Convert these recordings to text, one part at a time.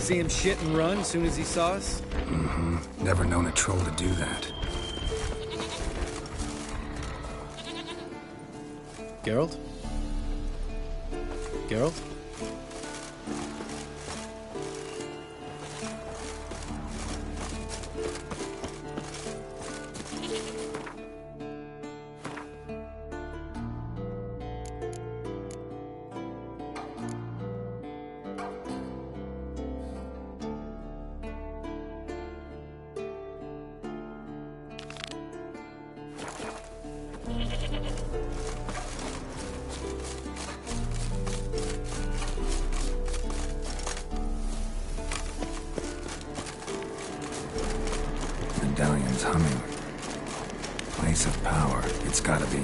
See him shit and run as soon as he saw us? Mm-hmm. Never known a troll to do that. Geralt? Geralt? Medallion's humming. Place of power, it's gotta be.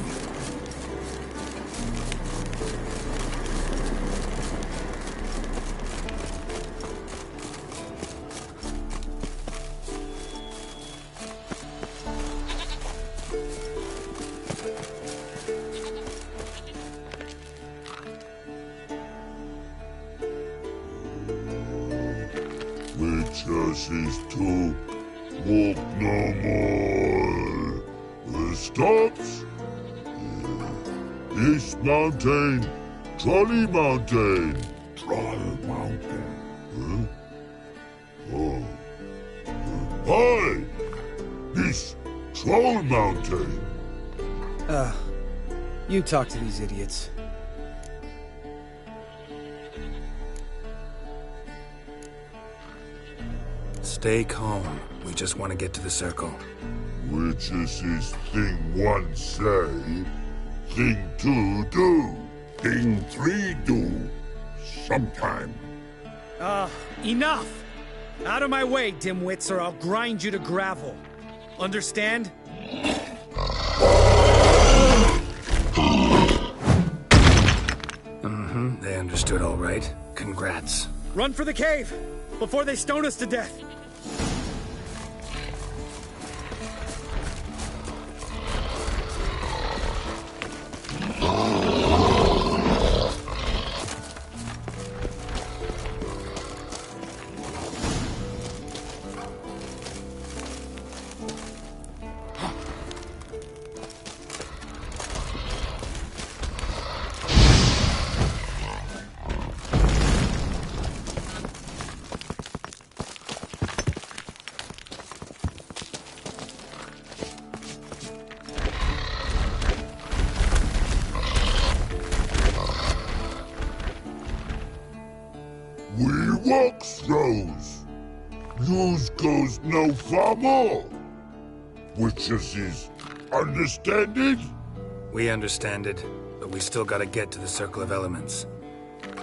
Witches to walk no more. Stops. East Mountain, Trolley Mountain. Troll Mountain. Huh? Oh. Hi! This Troll Mountain. You talk to these idiots. Stay calm. We just want to get to the circle. Witches is thing one say, thing two do, thing three do, sometime. Enough! Out of my way, dimwits, or I'll grind you to gravel. Understand? Mm-hmm, they understood all right. Congrats. Run for the cave, before they stone us to death. We walk throws. News goes no far more. Witches is understand it? We understand it, but we still gotta get to the Circle of Elements.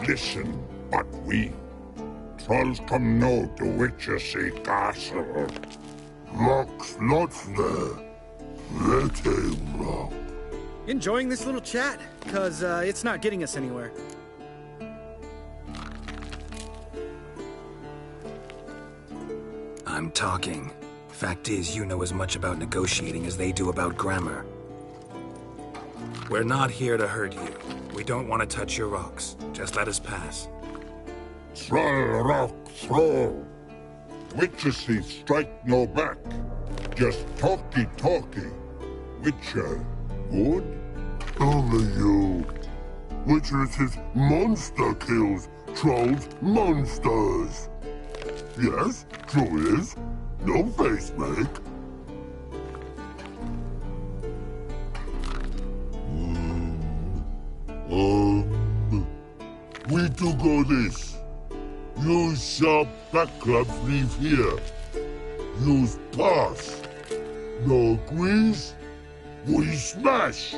Listen, but we trolls come know the witches castle. Rock's not there. Let him rock. Enjoying this little chat? Cause, it's not getting us anywhere. I'm talking. Fact is, you know as much about negotiating as they do about grammar. We're not here to hurt you. We don't want to touch your rocks. Just let us pass. Troll rock throw. Witches strike no back. Just talky. Witcher, good? Only you. Witches is monster kills. Trolls monsters. Yes, true is. No face make. We do go this. Use sharp backups leave here. Use pass. No agrees? We smash.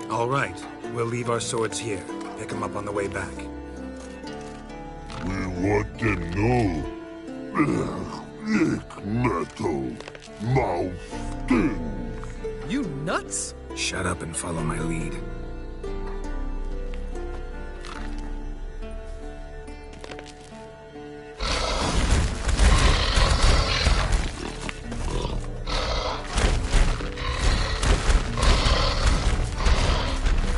All right, we'll leave our swords here. Pick them up on the way back. We want them know. Lick metal. Mouth stings. You nuts? Shut up and follow my lead.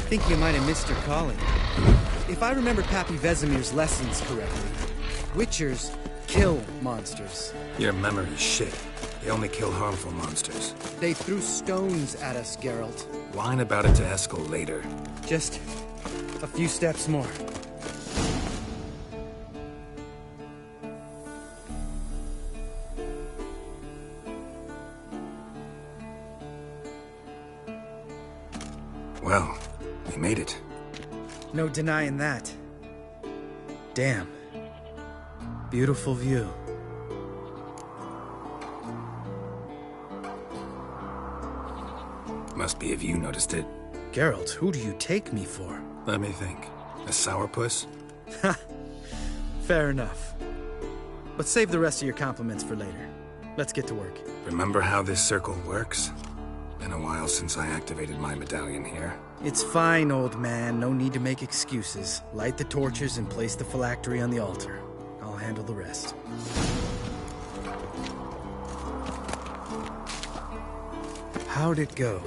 think you might have missed your calling. If I remember Pappy Vesemir's lessons correctly, Witchers kill monsters. Your memory's shit. They only kill harmful monsters. They threw stones at us, Geralt. Whine about it to Eskel later. Just a few steps more. Well, we made it. No denying that. Damn. Beautiful view. Must be if you noticed it. Geralt, who do you take me for? Let me think. A sourpuss? Ha! Fair enough. But save the rest of your compliments for later. Let's get to work. Remember how this circle works? Been a while since I activated my medallion here. It's fine, old man. No need to make excuses. Light the torches and place the phylactery on the altar. I'll handle the rest. How'd it go?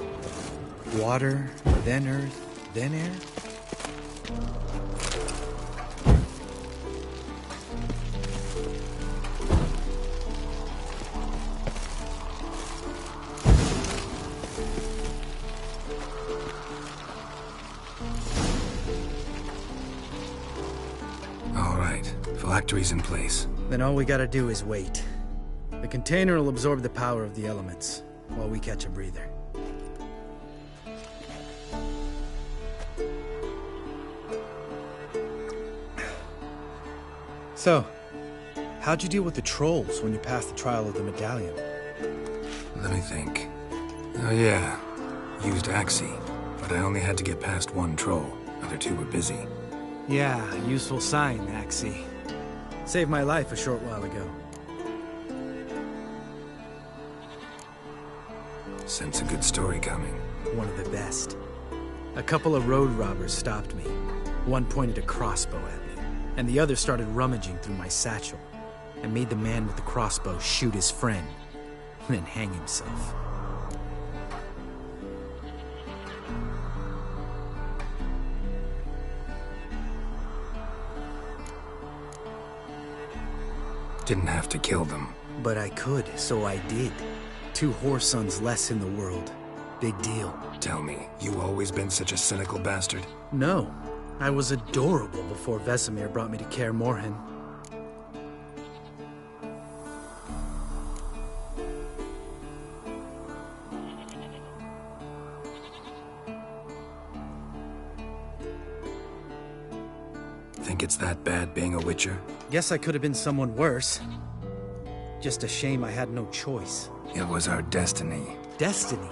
Water, then earth, then air? All right, phylactery's in place. Then all we gotta do is wait. The container will absorb the power of the elements, while we catch a breather. So, how'd you deal with the trolls when you passed the trial of the medallion? Let me think. Oh yeah, used Axie, but I only had to get past one troll. Other two were busy. Yeah, useful sign, Axie. Saved my life a short while ago. Sense a good story coming. One of the best. A couple of road robbers stopped me. One pointed a crossbow at me, and the other started rummaging through my satchel, and made the man with the crossbow shoot his friend, and then hang himself. Didn't have to kill them. But I could, so I did. 2 whoresons less in the world. Big deal. Tell me, you always been such a cynical bastard? No, I was adorable before Vesemir brought me to Kaer Morhen. Think it's that bad being a Witcher? Guess I could have been someone worse. Just a shame I had no choice. It was our destiny. Destiny?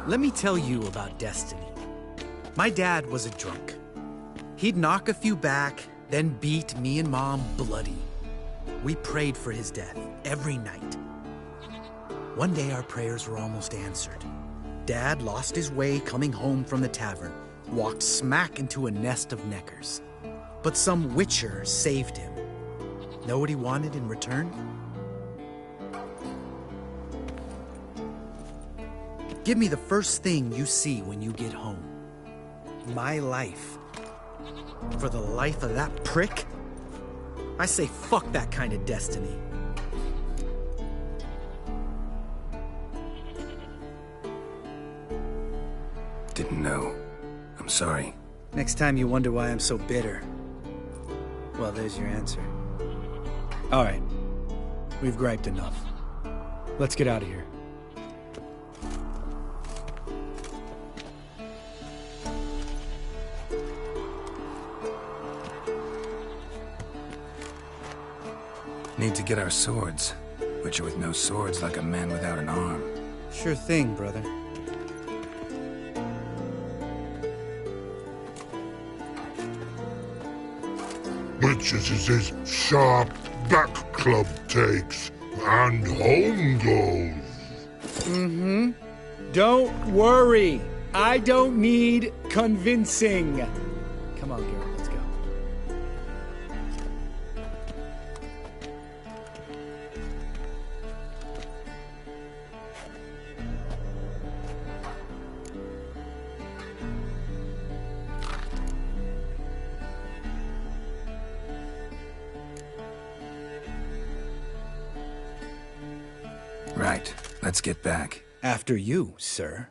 Let me tell you about destiny. My dad was a drunk. He'd knock a few back, then beat me and Mom bloody. We prayed for his death every night. One day our prayers were almost answered. Dad lost his way coming home from the tavern, walked smack into a nest of neckers. But some Witcher saved him. Know what he wanted in return? Give me the first thing you see when you get home. My life. For the life of that prick? I say fuck that kind of destiny. Didn't know. I'm sorry. Next time you wonder why I'm so bitter, well, there's your answer. All right. We've griped enough. Let's get out of here. Need to get our swords. Witcher with no swords like a man without an arm. Sure thing, brother. Witches is his sharp back club takes, and home goes. Mm-hmm. Don't worry. I don't need convincing. Come on, Geralt, let's go. Right, let's get back. After you, sir.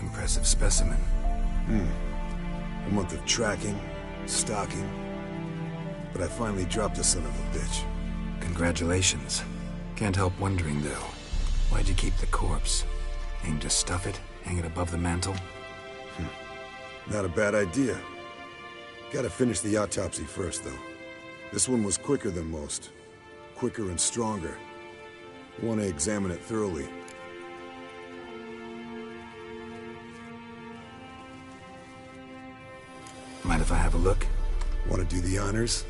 Impressive specimen. A month of tracking, stalking. But I finally dropped the son of a bitch. Congratulations. Can't help wondering, though. Why'd you keep the corpse? Aim to stuff it? Hang it above the mantle? Not a bad idea. Gotta finish the autopsy first, though. This one was quicker than most. Quicker and stronger. I want to examine it thoroughly. Mind if I have a look? Want to do the honors?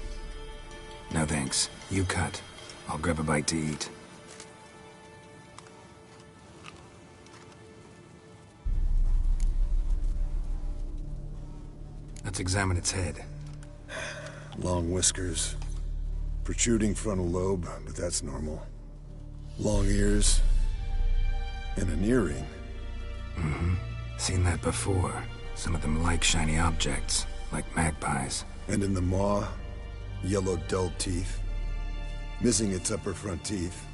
No thanks. You cut. I'll grab a bite to eat. Let's examine its head. Long whiskers. Protruding frontal lobe, but that's normal. Long ears. And an earring. Seen that before. Some of them like shiny objects, like magpies. And in the maw, yellow dull teeth. Missing its upper front teeth.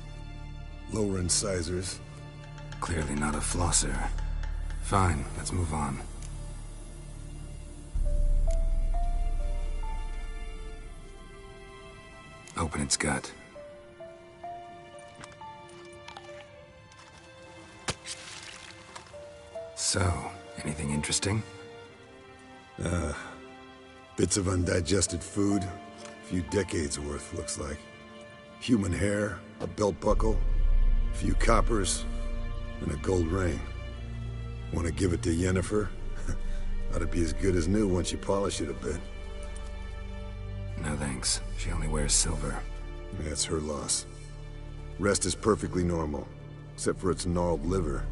Lower incisors. Clearly not a flosser. Fine, let's move on. Open its gut. So, anything interesting? Bits of undigested food. A few decades worth, looks like. Human hair, a belt buckle, a few coppers, and a gold ring. Want to give it to Yennefer? Ought to be as good as new once you polish it a bit. No thanks. She only wears silver. That's her loss. Rest is perfectly normal, except for its gnarled liver.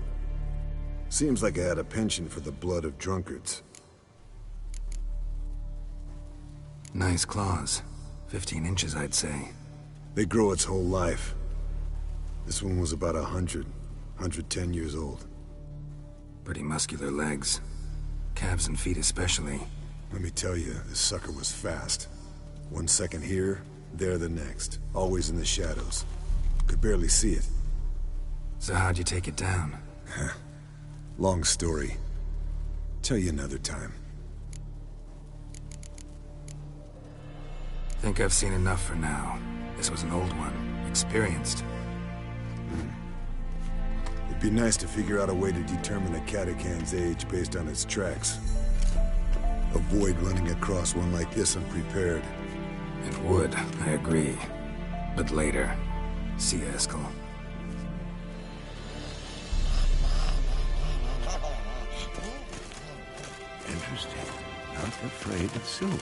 Seems like I had a penchant for the blood of drunkards. Nice claws. 15 inches, I'd say. They grow its whole life. This one was about 110 years old. Pretty muscular legs. Calves and feet especially. Let me tell you, this sucker was fast. 1 second here, there the next. Always in the shadows. Could barely see it. So how'd you take it down? Long story. Tell you another time. Think I've seen enough for now. This was an old one. Experienced. It'd be nice to figure out a way to determine a Catacan's age based on its tracks. Avoid running across one like this unprepared. It would, I agree. But later. See you, Eskel. Interesting. Not afraid of silver.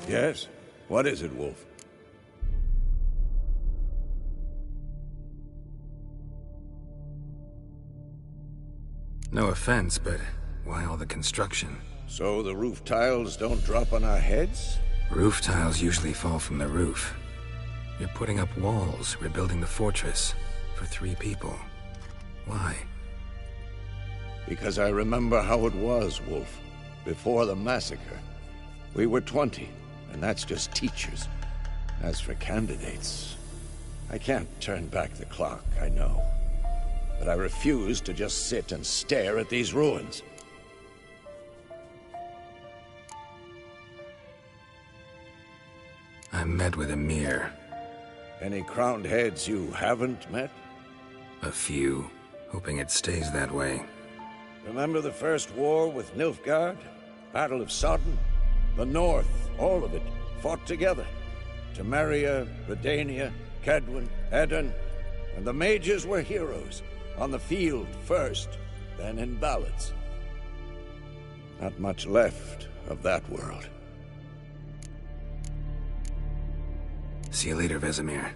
Yes? What is it, Wolf? No offense, but why all the construction? So the roof tiles don't drop on our heads? Roof tiles usually fall from the roof. You're putting up walls, rebuilding the fortress. For 3 people. Why? Because I remember how it was, Wolf. Before the massacre. We were 20, and that's just teachers. As for candidates, I can't turn back the clock, I know. But I refuse to just sit and stare at these ruins. I met with Emir. Any crowned heads you haven't met? A few. Hoping it stays that way. Remember the first war with Nilfgaard? Battle of Sodden? The North, all of it, fought together. Temeria, Redania, Kedwen, Edirn, and the mages were heroes. On the field first, then in ballads. Not much left of that world. See you later, Vesemir.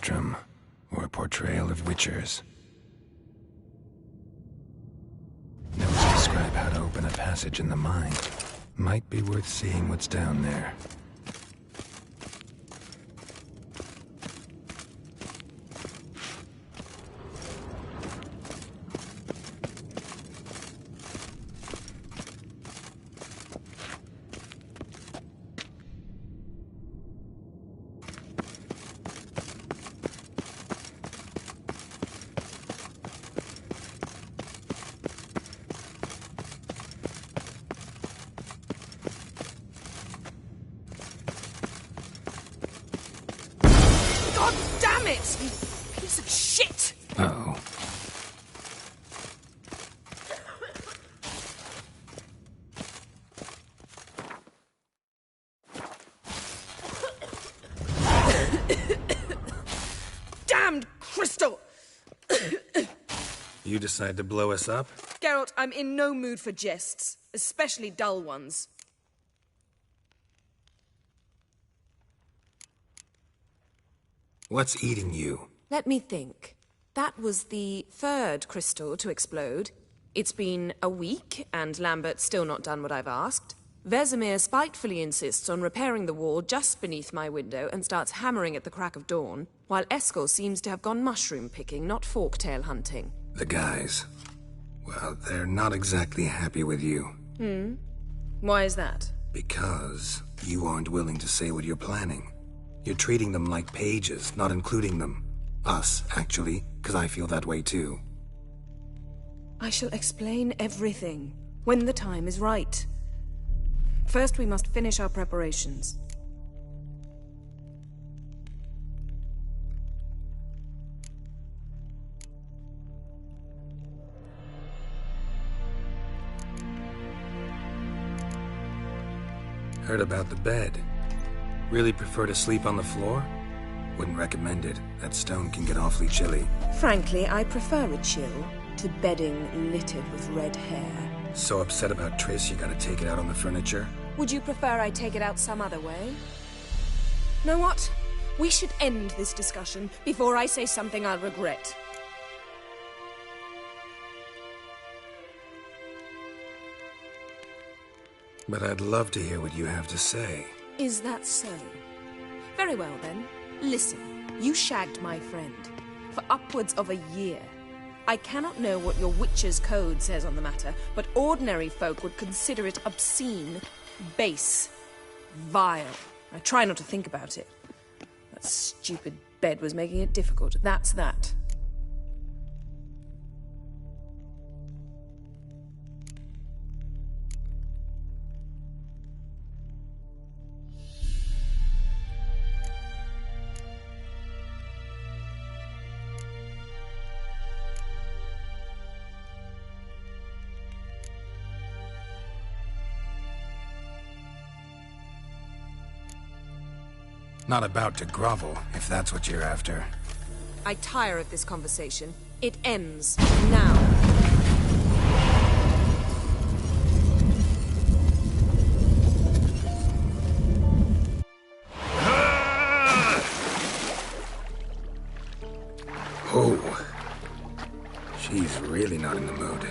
spectrum, or a portrayal of witchers. Notes describe how to open a passage in the mind. Might be worth seeing what's down there. Uh-oh. Damned crystal! You decide to blow us up? Geralt, I'm in no mood for jests, especially dull ones. What's eating you? Let me think. That was the third crystal to explode. It's been a week, and Lambert's still not done what I've asked. Vesemir spitefully insists on repairing the wall just beneath my window and starts hammering at the crack of dawn, while Eskel seems to have gone mushroom picking, not forktail hunting. The guys. Well, they're not exactly happy with you. Why is that? Because you aren't willing to say what you're planning. You're treating them like pages, not including them. Us, actually, because I feel that way too. I shall explain everything, when the time is right. First, we must finish our preparations. Heard about the bed. Really prefer to sleep on the floor? Wouldn't recommend it. That stone can get awfully chilly. Frankly, I prefer a chill to bedding littered with red hair. So upset about Triss you gotta take it out on the furniture? Would you prefer I take it out some other way? Know what? We should end this discussion before I say something I'll regret. But I'd love to hear what you have to say. Is that so? Very well then. Listen, you shagged my friend for upwards of a year. I cannot know what your witch's code says on the matter, but ordinary folk would consider it obscene, base, vile. I try not to think about it. That stupid bed was making it difficult. That's that. Not about to grovel, if that's what you're after. I tire of this conversation. It ends now. Oh. She's really not in the mood.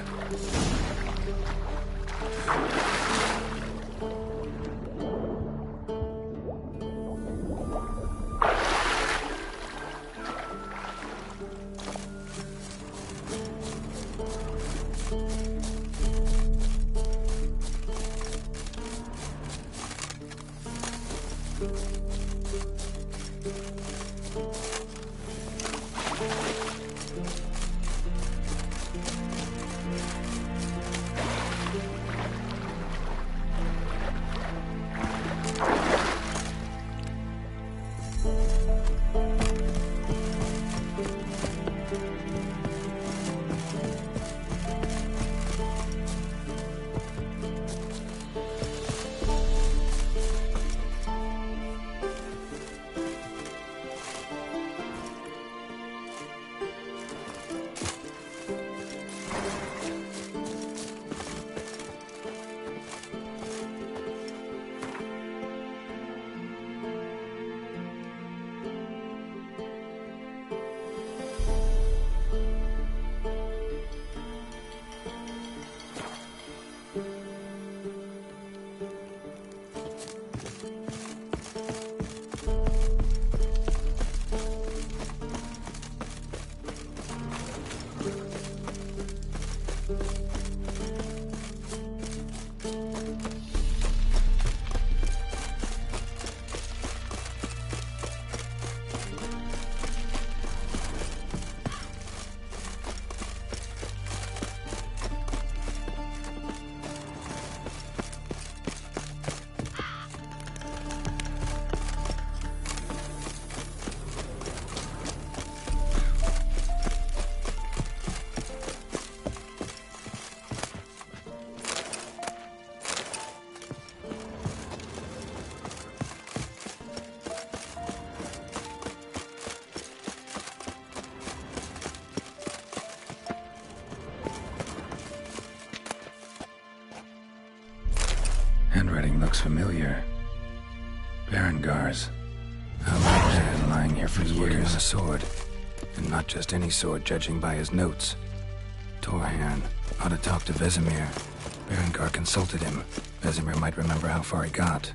Handwriting looks familiar. Berengar's. How long has he been lying here for years? Working on a sword. And not just any sword, judging by his notes. Torhan ought to talk to Vesemir. Berengar consulted him. Vesemir might remember how far he got.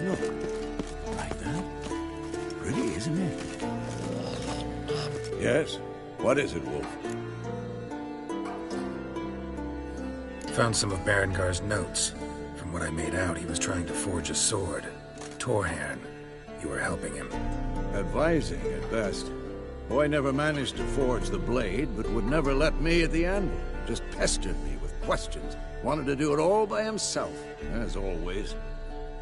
Look, like that. Pretty, isn't it? Yes? What is it, Wolf? Found some of Berengar's notes. From what I made out, he was trying to forge a sword. Torhan, you were helping him. Advising, at best. Boy never managed to forge the blade, but would never let me at the anvil. Just pestered me with questions. Wanted to do it all by himself, as always.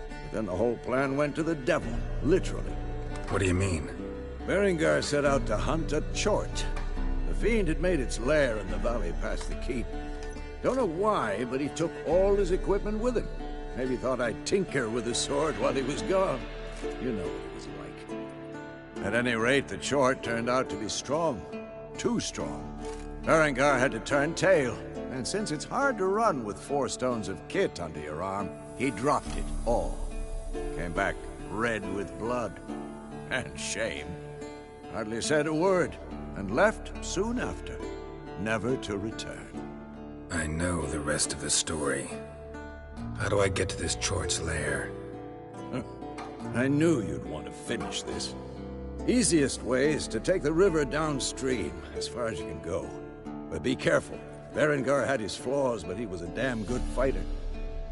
But then the whole plan went to the devil, literally. What do you mean? Berengar set out to hunt a chort. The fiend had made its lair in the valley past the keep. Don't know why, but he took all his equipment with him. Maybe thought I'd tinker with his sword while he was gone. You know what it was like. At any rate, the chort turned out to be strong. Too strong. Berengar had to turn tail, and since it's hard to run with 4 stones of kit under your arm, he dropped it all. Came back red with blood. And shame. Hardly said a word, and left soon after, never to return. I know the rest of the story. How do I get to this chort's lair? I knew you'd want to finish this. Easiest way is to take the river downstream, as far as you can go. But be careful. Berengar had his flaws, but he was a damn good fighter.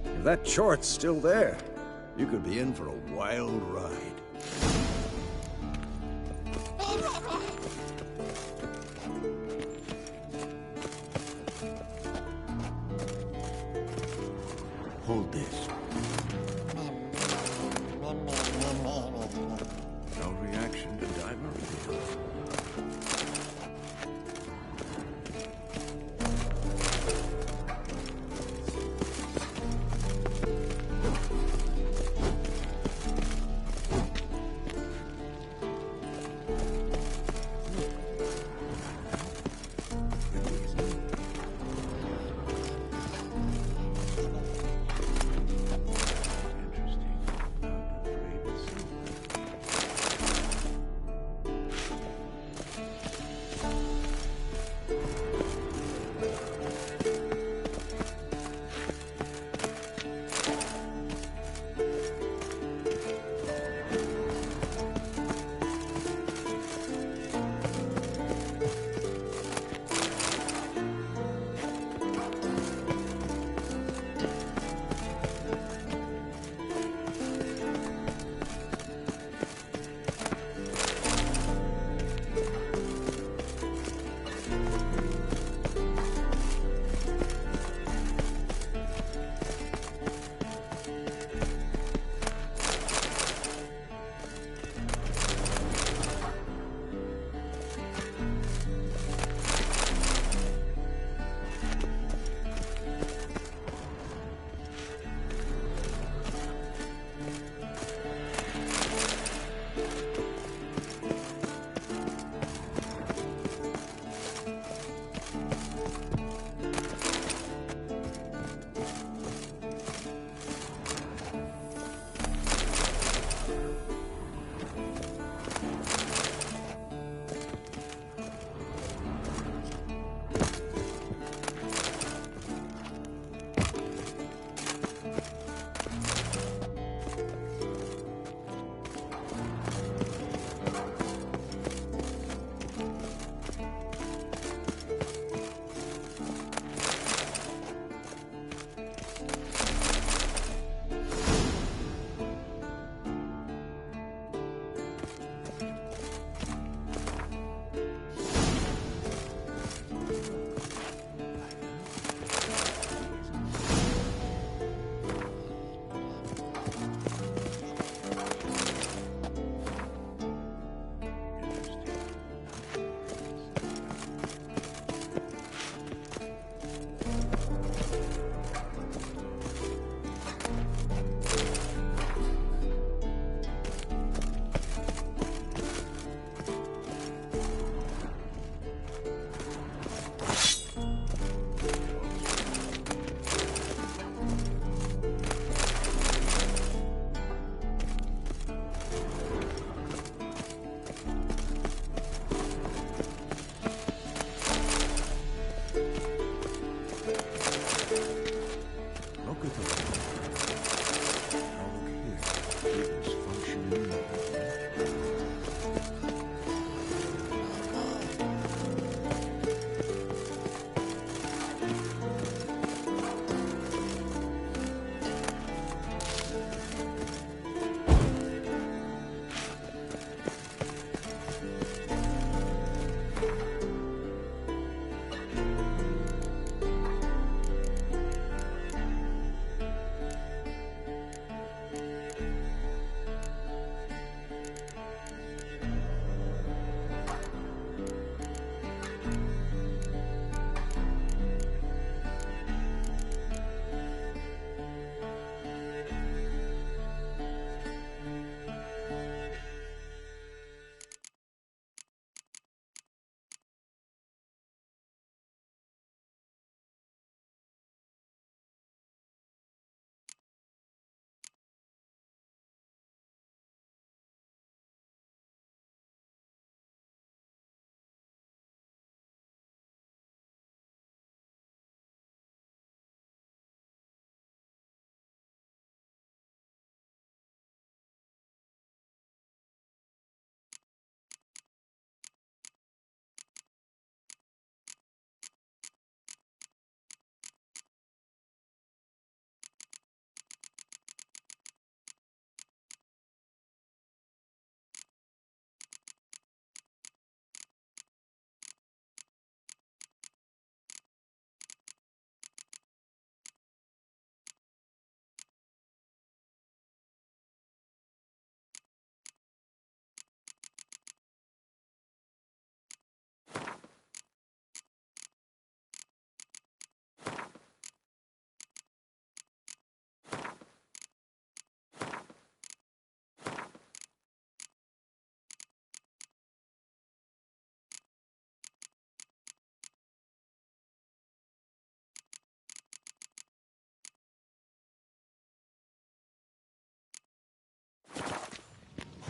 If that chort's still there, you could be in for a wild ride. Hold this. No reaction to diver reveal.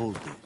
Hold this.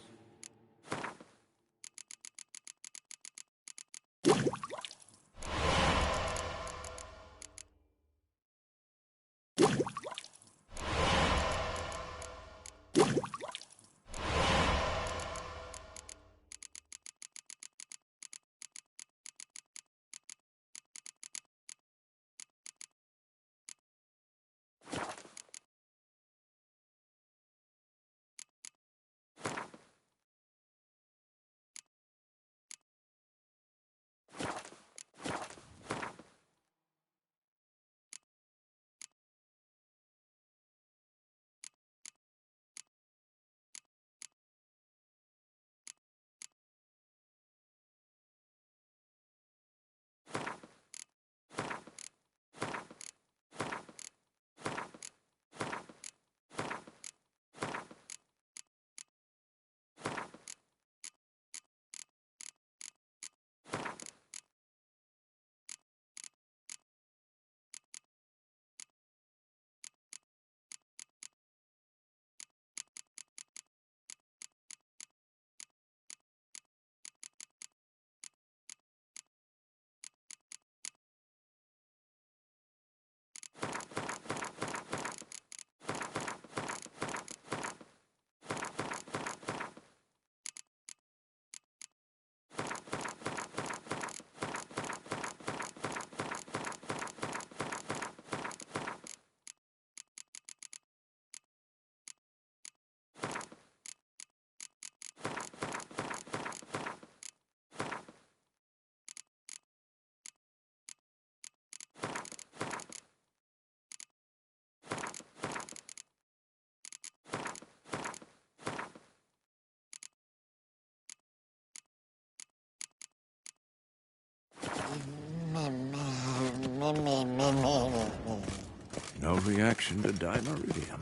No reaction to dimeridium.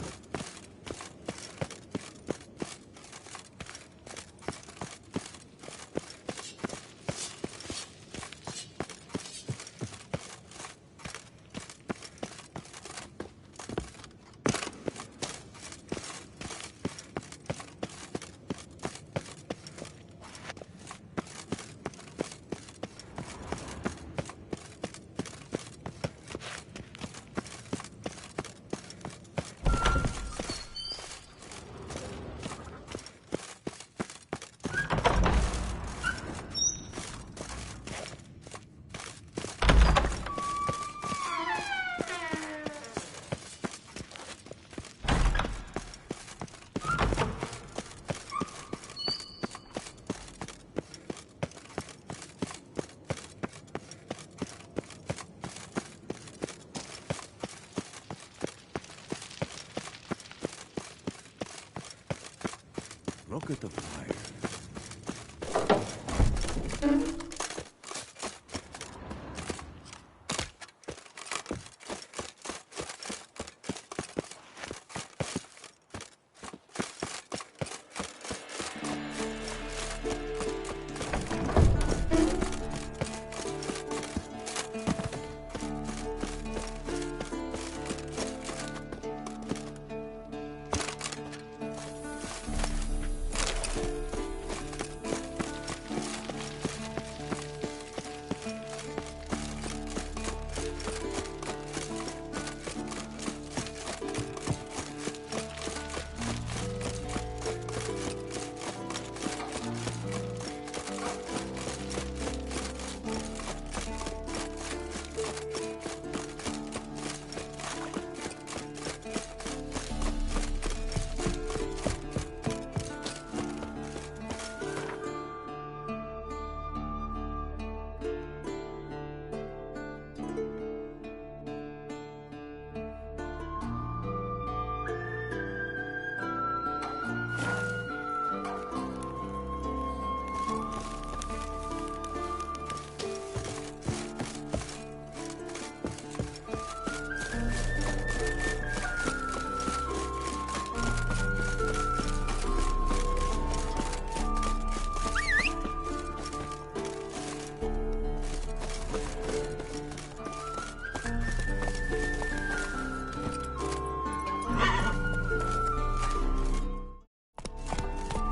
Look at the fire.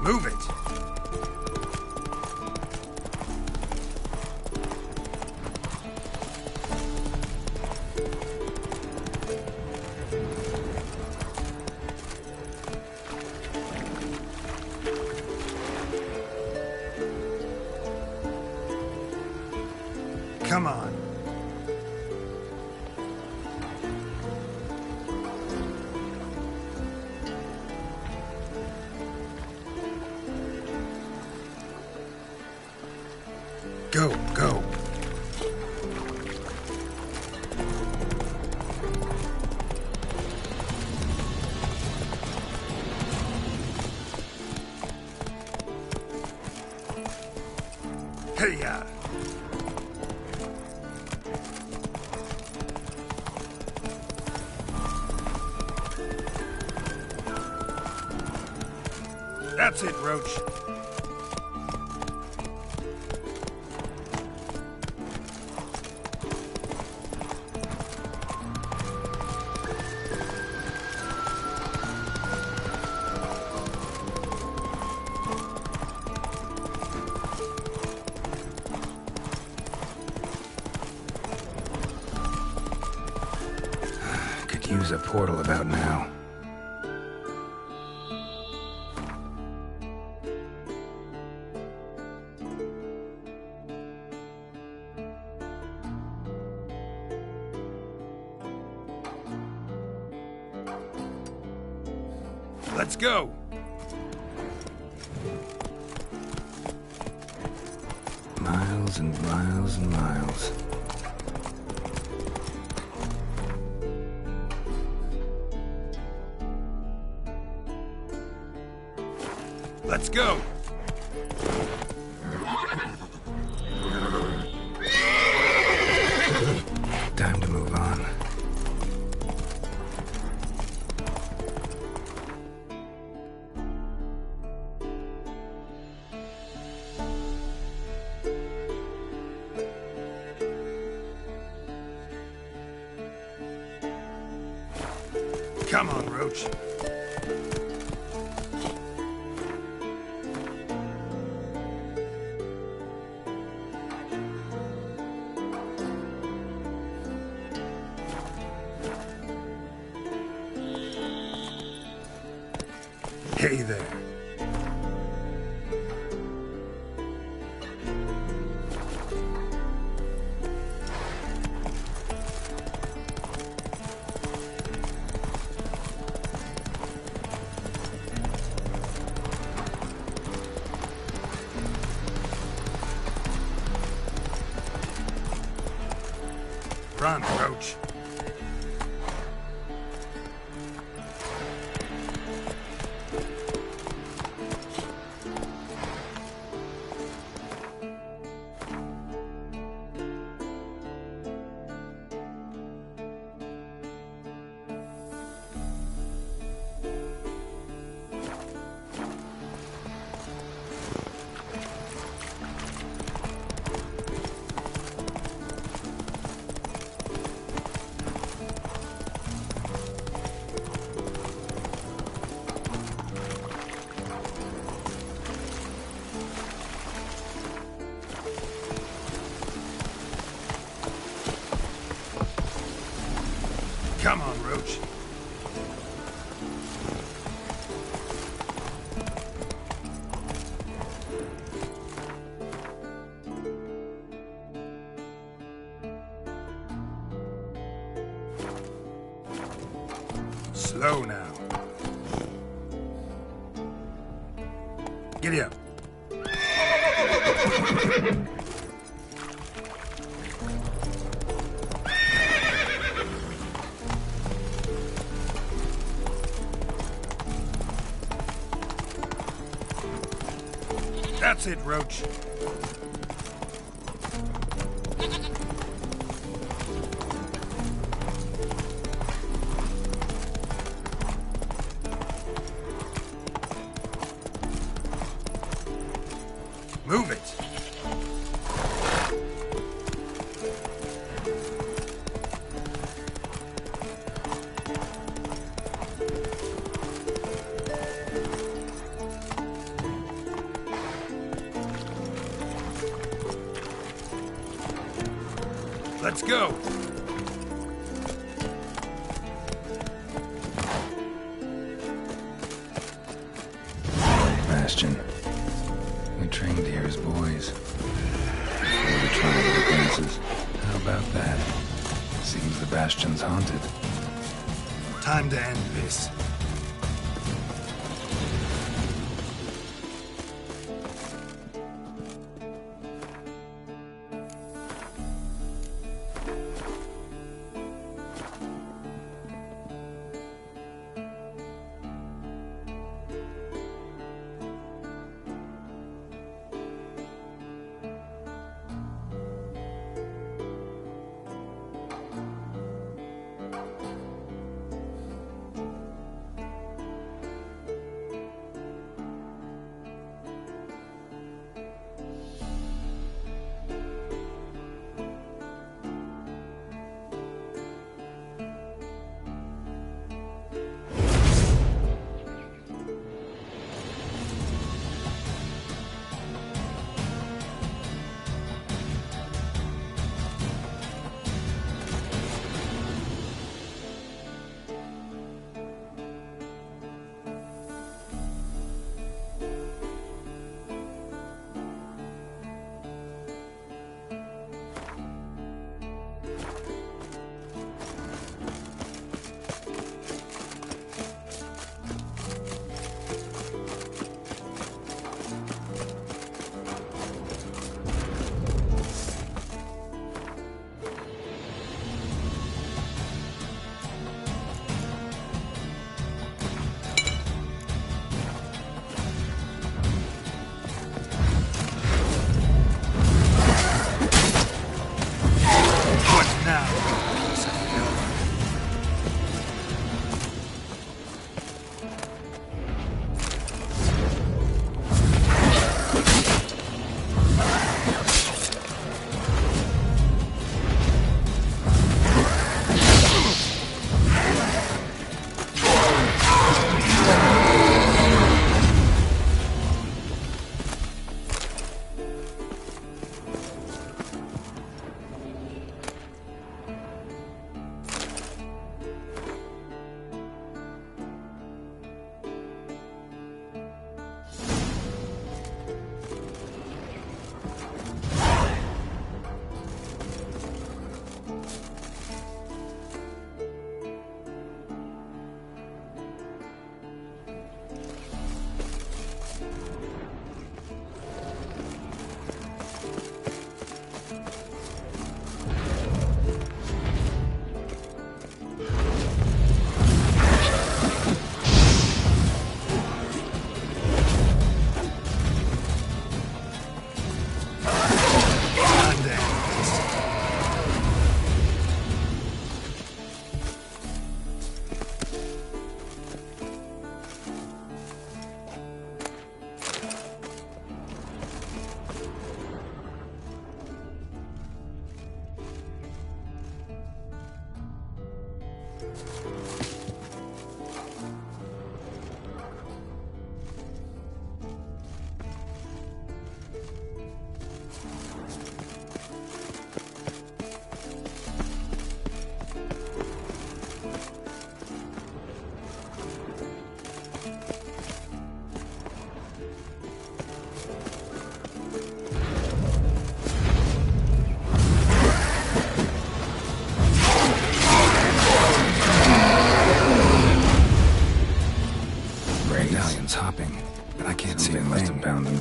Move it! Come on. Go, go. Hey-ya. That's it, Roach. Could use a portal about now. Let's go! Miles and miles and miles. Let's go! Time to move on. Come on, Roach. Hey there. Run, Roach. Come on, Roach. Slow now. Giddy up. That's it, Roach. Move it. Let's go! Bastion. We trained here as boys. Before we tried the advances. How about that? Seems the Bastion's haunted. Time to end this.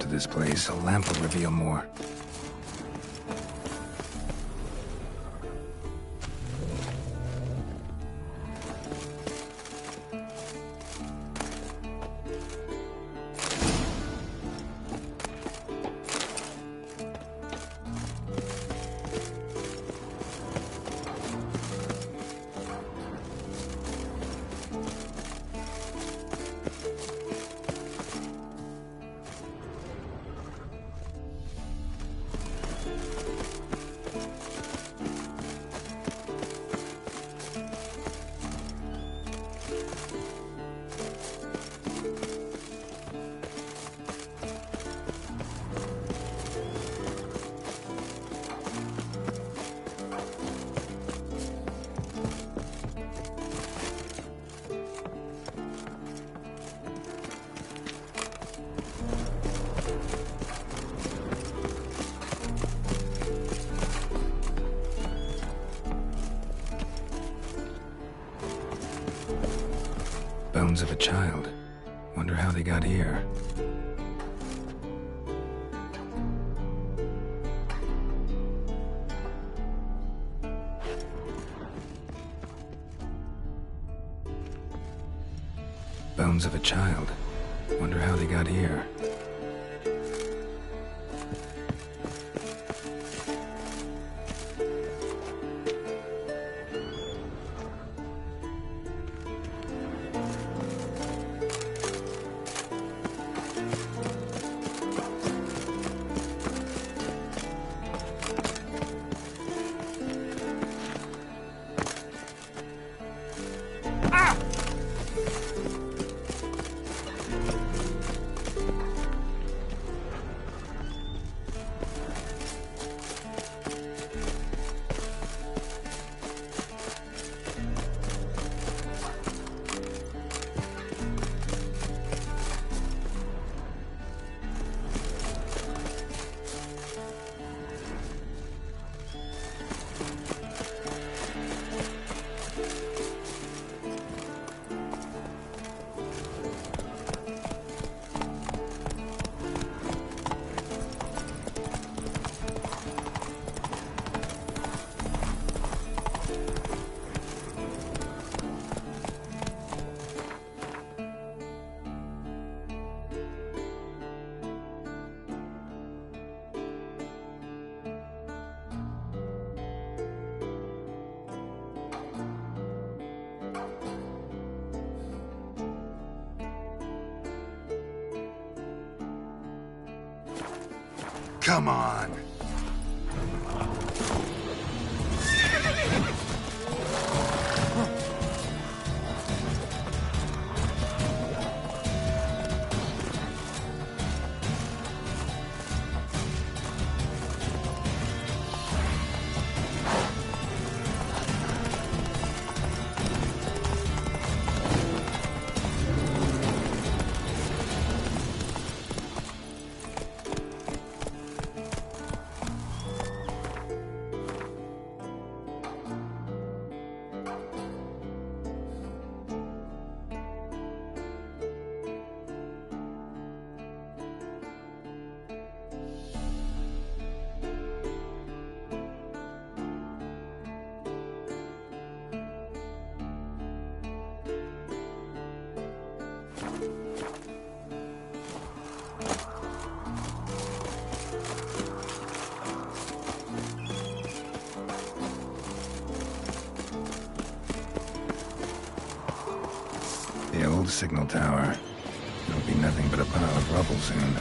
This place. A lamp will reveal more. Bones of a child. Wonder how they got here. Bones of a child. Wonder how they got here. Come on. The old signal tower. It'll be nothing but a pile of rubble soon.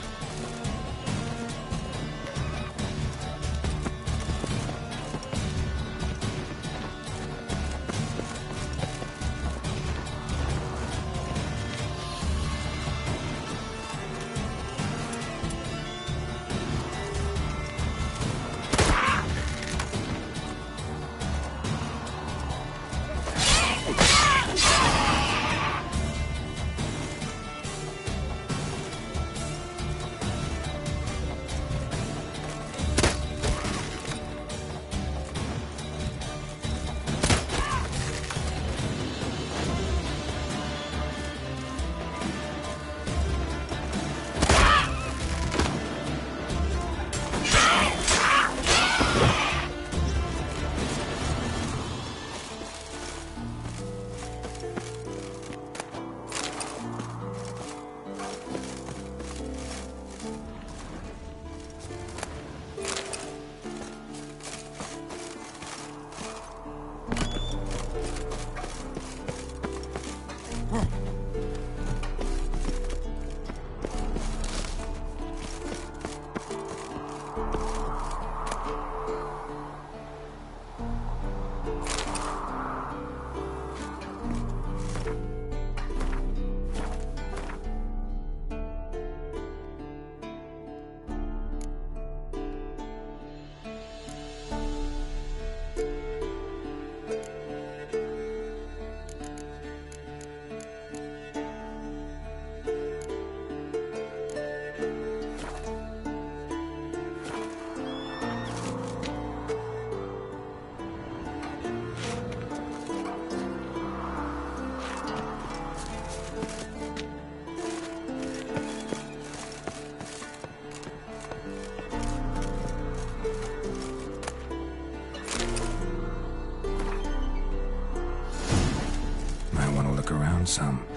some.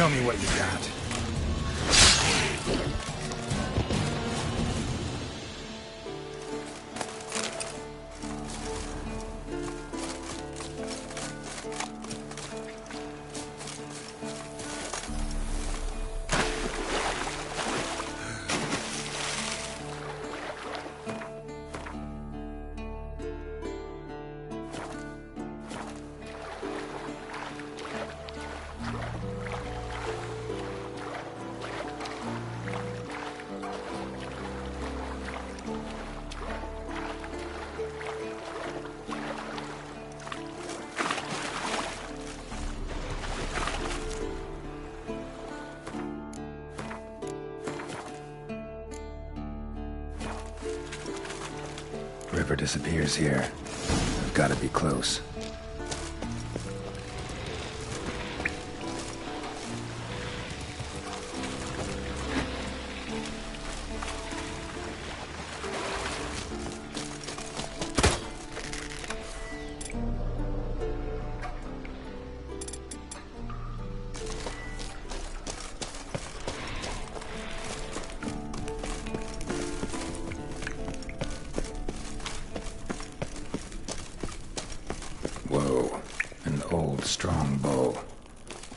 Show me what you got. River disappears here. I've got to be close. Whoa, an old, strong bow.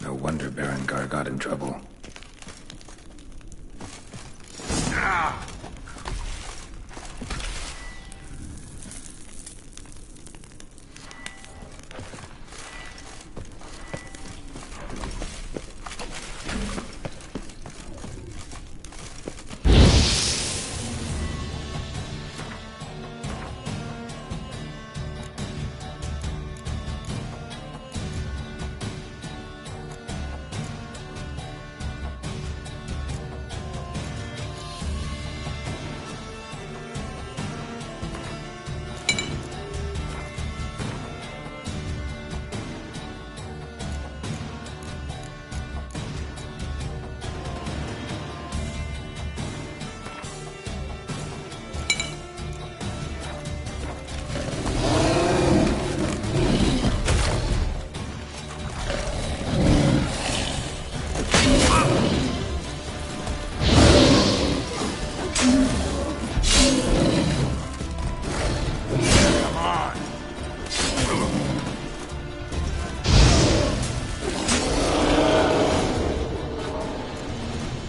No wonder Berengar got in trouble.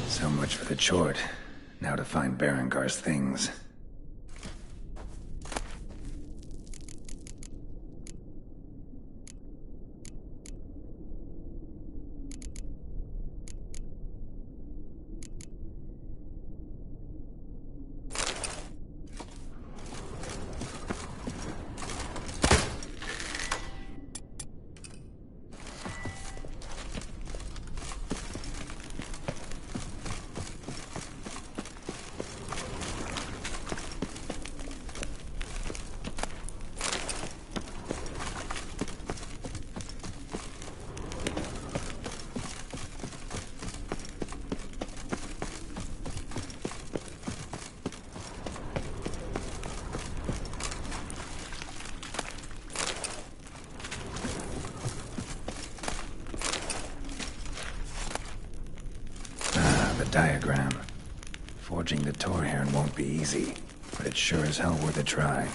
So much for the chort. Now to find Berengar's things. Diagram. Forging the Torhern won't be easy, but it's sure as hell worth a try.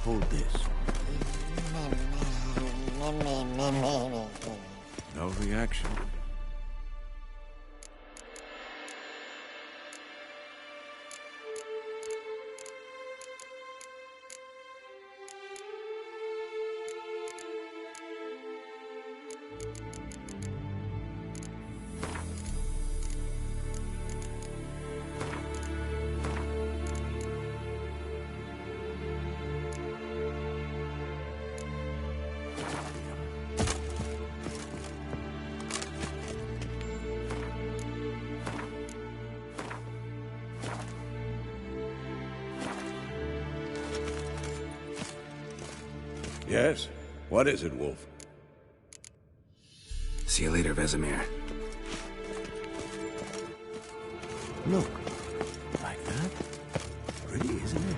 Hold this. No reaction. Yes? What is it, Wolf? See you later, Vesemir. Look. Like that? Pretty, isn't it?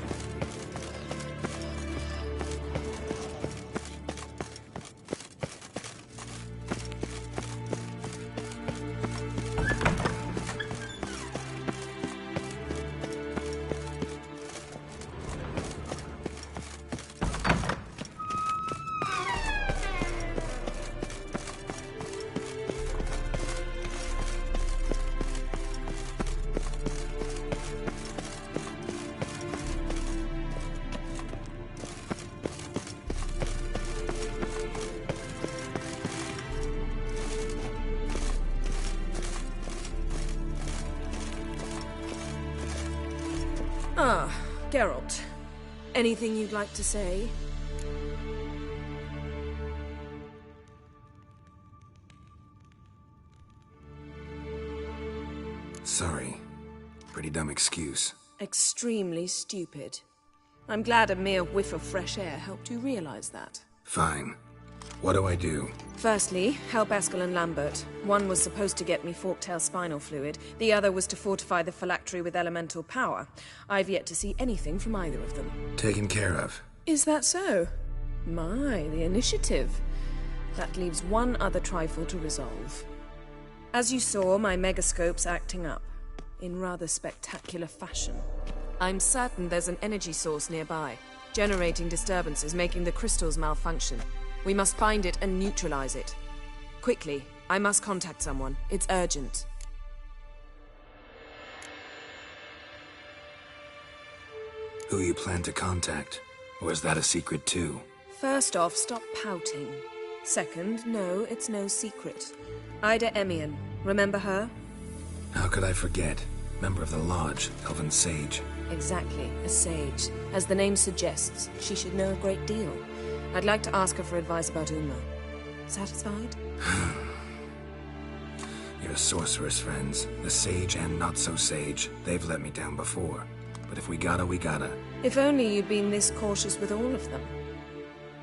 Ah, Geralt. Anything you'd like to say? Sorry. Pretty dumb excuse. Extremely stupid. I'm glad a mere whiff of fresh air helped you realize that. Fine. What do I do? Firstly, help Eskel and Lambert. One was supposed to get me forktail spinal fluid, the other was to fortify the phylactery with elemental power. I've yet to see anything from either of them. Taken care of. Is that so? My, the initiative. That leaves one other trifle to resolve. As you saw, my megascope's acting up, in rather spectacular fashion. I'm certain there's an energy source nearby, generating disturbances, making the crystals malfunction. We must find it and neutralize it. Quickly, I must contact someone. It's urgent. Who you plan to contact? Or is that a secret too? First off, stop pouting. Second, no, it's no secret. Ida Emian. Remember her? How could I forget? Member of the Lodge, Elven Sage. Exactly, a sage. As the name suggests, she should know a great deal. I'd like to ask her for advice about Uma. Satisfied? Your sorceress friends, the sage and not-so-sage, they've let me down before. But if we gotta, we gotta. If only you'd been this cautious with all of them.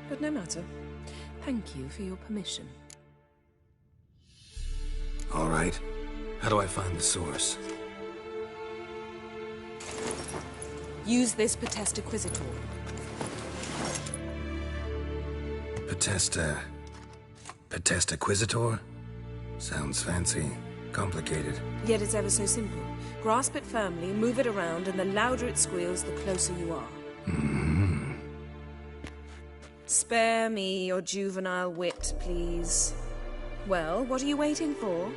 But no matter. Thank you for your permission. All right. How do I find the source? Use this Potesta Quisitor. Potesta Quisitor? Sounds fancy. Complicated. Yet it's ever so simple. Grasp it firmly, move it around, and the louder it squeals, the closer you are. Mm-hmm. Spare me your juvenile wit, please. Well, what are you waiting for?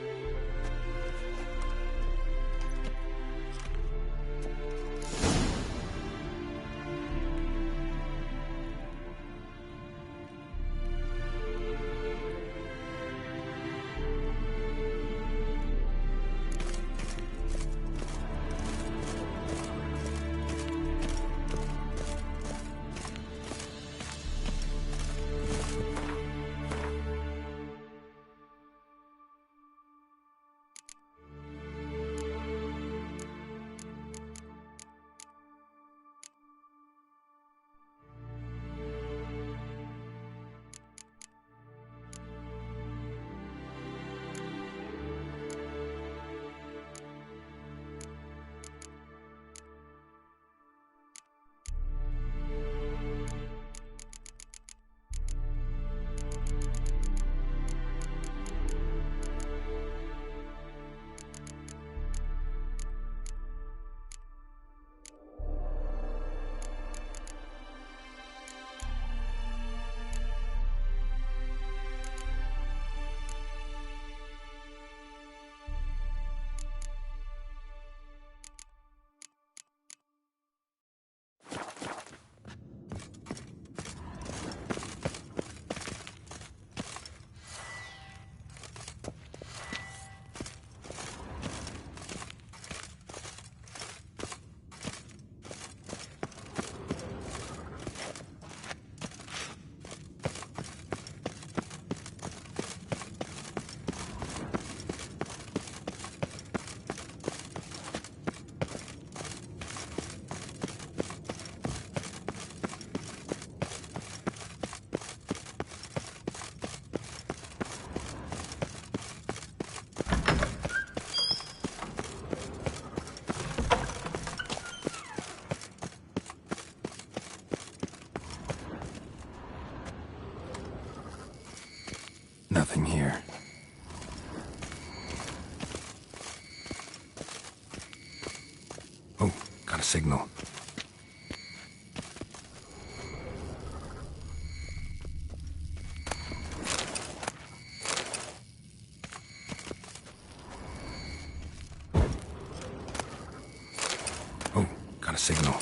Oh, got a signal. Oh, got a signal.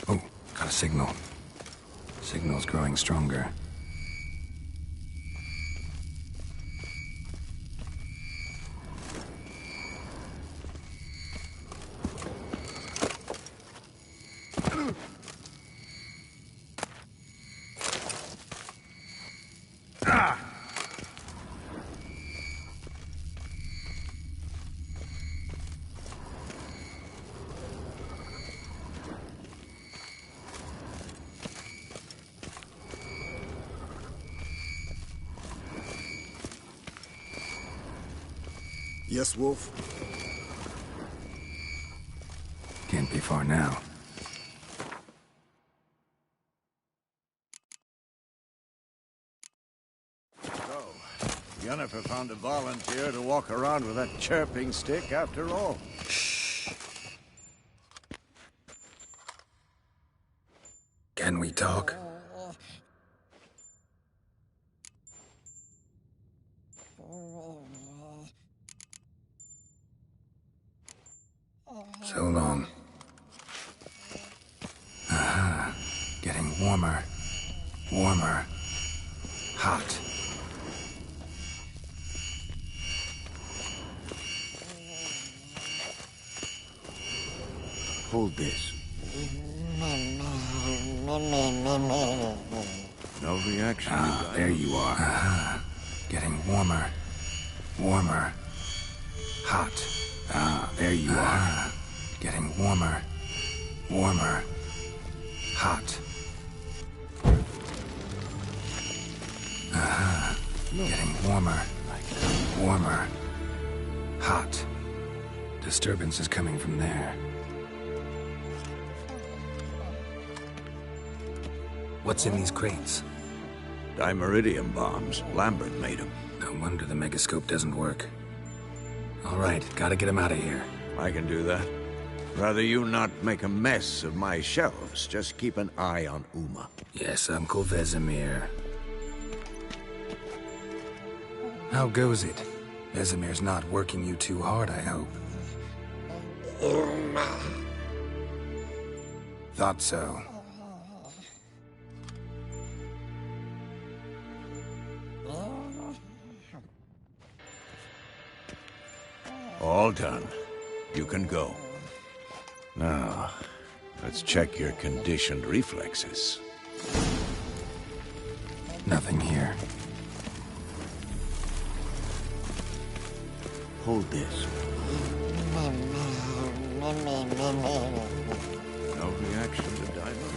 Oh, got a signal. Signal's growing stronger. Yes, Wolf? Can't be far now. So, Yennefer found a volunteer to walk around with that chirping stick after all. Can we talk? So long. Aha. Getting warmer. Warmer. Hot. Hold this. No reaction. Ah, there you are. Aha. Getting warmer. Warmer. Hot. Ah, there you are. Getting warmer. Warmer. Hot. Aha. Getting warmer. Warmer. Hot. Disturbance is coming from there. What's in these crates? Dimeridium bombs. Lambert made them. No wonder the megascope doesn't work. All right, gotta get him out of here. I can do that. Rather you not make a mess of my shelves. Just keep an eye on Uma. Yes, Uncle Vesemir. How goes it? Vesemir's not working you too hard, I hope. Thought so. All done. You can go. Now, let's check your conditioned reflexes. Nothing here. Hold this. No reaction to Dimeridium.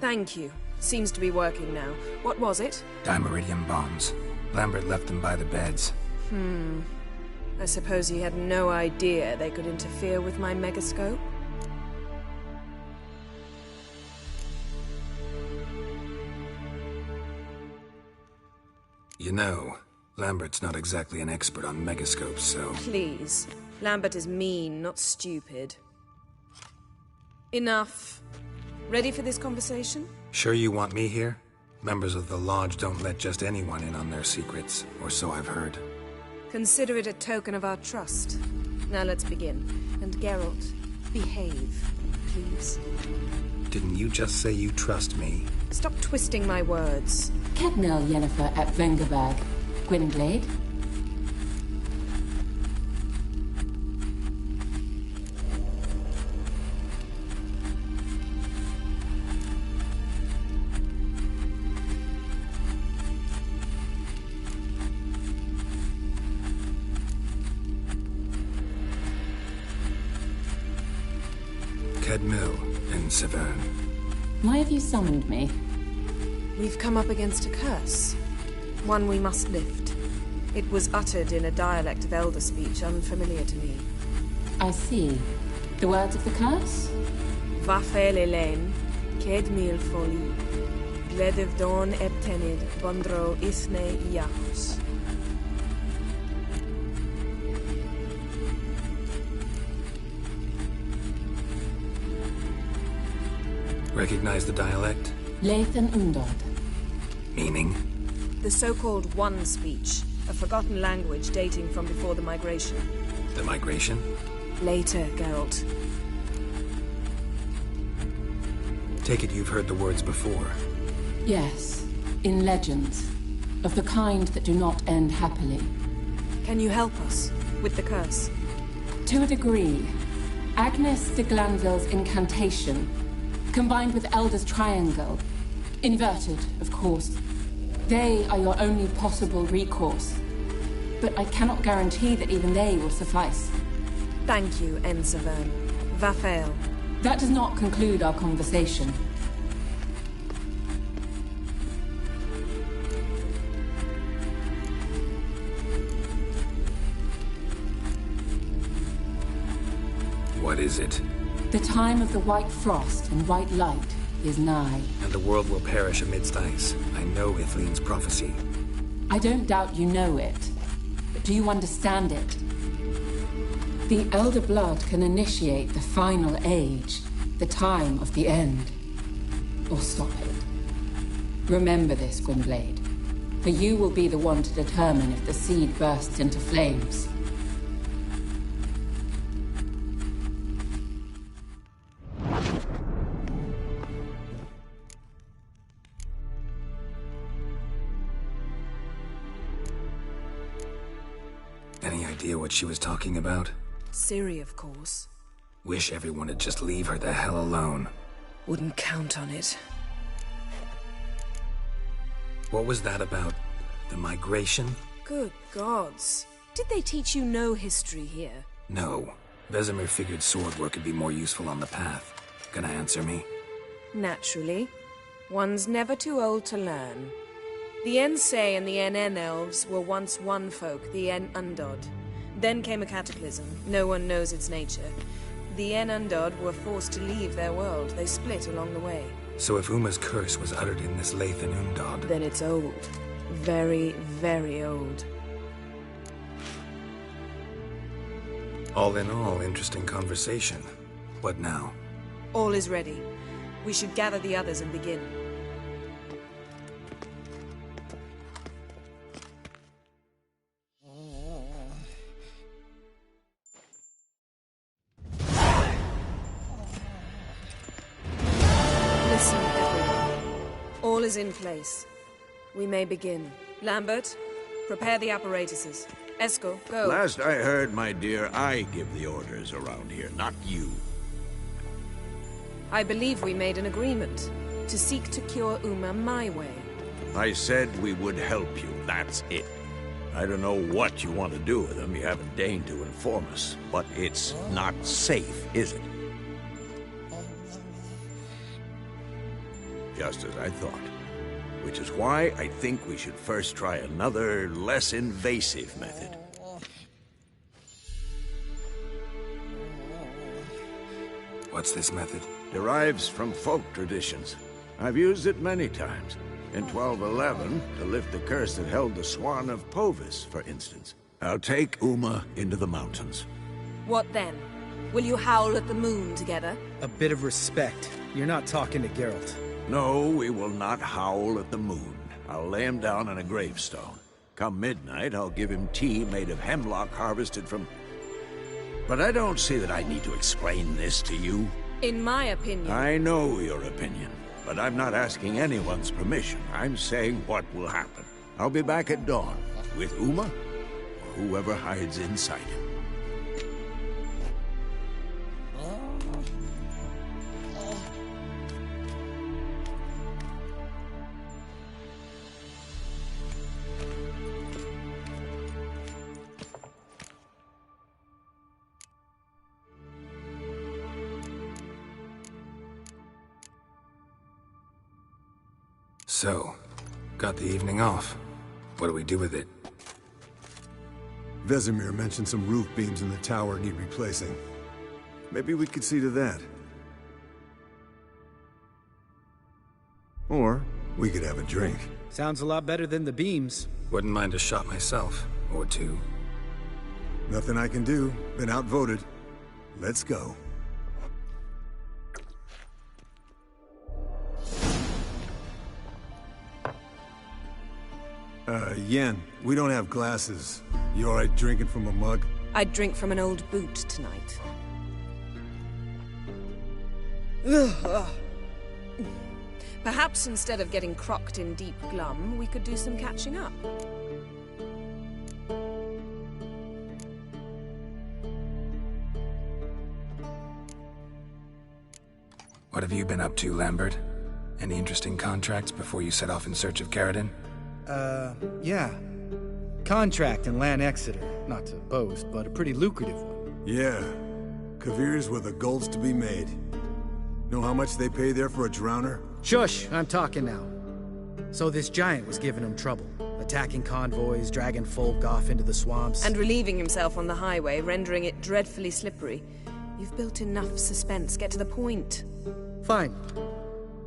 Thank you. Seems to be working now. What was it? Dimeridium bombs. Lambert left them by the beds. I suppose he had no idea they could interfere with my megascope? You know, Lambert's not exactly an expert on megascopes, so... Please. Lambert is mean, not stupid. Enough. Ready for this conversation? Sure you want me here? Members of the Lodge don't let just anyone in on their secrets, or so I've heard. Consider it a token of our trust. Now let's begin. And Geralt, behave, please. Didn't you just say you trust me? Stop twisting my words. Kednel Yennefer at Vengerberg. Gwynblade? Kedmil and Severn. Why have you summoned me? We've come up against a curse. One we must lift. It was uttered in a dialect of Elder speech unfamiliar to me. I see. The words of the curse? Vafael Elaine, Kedmil Foli, Gledev Dawn Ebtenid, Bondro Isne Iachos. Recognize the dialect? Lathan Undod. Meaning? The so-called One speech, a forgotten language dating from before the migration. The migration? Later, Geralt. Take it you've heard the words before. Yes, in legends. Of the kind that do not end happily. Can you help us with the curse? To a degree. Agnes de Glanville's incantation, combined with Elder's triangle. Inverted, of course. They are your only possible recourse. But I cannot guarantee that even they will suffice. Thank you, Severn. Vafael. That does not conclude our conversation. What is it? The time of the white frost and white light is nigh. And the world will perish amidst ice. I know Ithleen's prophecy. I don't doubt you know it. But do you understand it? The Elder Blood can initiate the final age, the time of the end. Or stop it. Remember this, Gwynblade. For you will be the one to determine if the seed bursts into flames. Any idea what she was talking about? Ciri, of course. Wish everyone would just leave her the hell alone. Wouldn't count on it. What was that about? The migration? Good gods. Did they teach you no history here? No. Vesemir figured sword work would be more useful on the path. Gonna answer me? Naturally. One's never too old to learn. The Ensei and the NN elves were once one folk, the En Undod. Then came a cataclysm. No one knows its nature. The En Undod were forced to leave their world. They split along the way. So if Uma's curse was uttered in this Lathan Undod... Then it's old. Very, very old. All in all, interesting conversation. What now? All is ready. We should gather the others and begin. Listen, everyone. All is in place. We may begin. Lambert, prepare the apparatuses. Esco, go. Last I heard, my dear, I give the orders around here, not you. I believe we made an agreement to seek to cure Uma my way. I said we would help you, that's it. I don't know what you want to do with them, you haven't deigned to inform us. But it's not safe, is it? Just as I thought. Which is why I think we should first try another, less invasive method. What's this method? Derives from folk traditions. I've used it many times. In 1211, to lift the curse that held the Swan of Povis, for instance. I'll take Uma into the mountains. What then? Will you howl at the moon together? A bit of respect. You're not talking to Geralt. No, we will not howl at the moon. I'll lay him down on a gravestone. Come midnight, I'll give him tea made of hemlock harvested from... But I don't see that I need to explain this to you. In my opinion... I know your opinion, but I'm not asking anyone's permission. I'm saying what will happen. I'll be back at dawn, with Uma, or whoever hides inside him. So, got the evening off. What do we do with it? Vesemir mentioned some roof beams in the tower need replacing. Maybe we could see to that. Or we could have a drink. Sounds a lot better than the beams. Wouldn't mind a shot myself, or two. Nothing I can do. Been outvoted. Let's go. Yen, we don't have glasses. You alright drinking from a mug? I'd drink from an old boot tonight. Perhaps instead of getting crocked in deep glum, we could do some catching up. What have you been up to, Lambert? Any interesting contracts before you set off in search of Caridin? Yeah. Contract in Lan Exeter. Not to boast, but a pretty lucrative one. Yeah. Kavir's where the gold's to be made. Know how much they pay there for a drowner? Shush, I'm talking now. So this giant was giving him trouble. Attacking convoys, dragging folk off into the swamps. And relieving himself on the highway, rendering it dreadfully slippery. You've built enough suspense. Get to the point. Fine.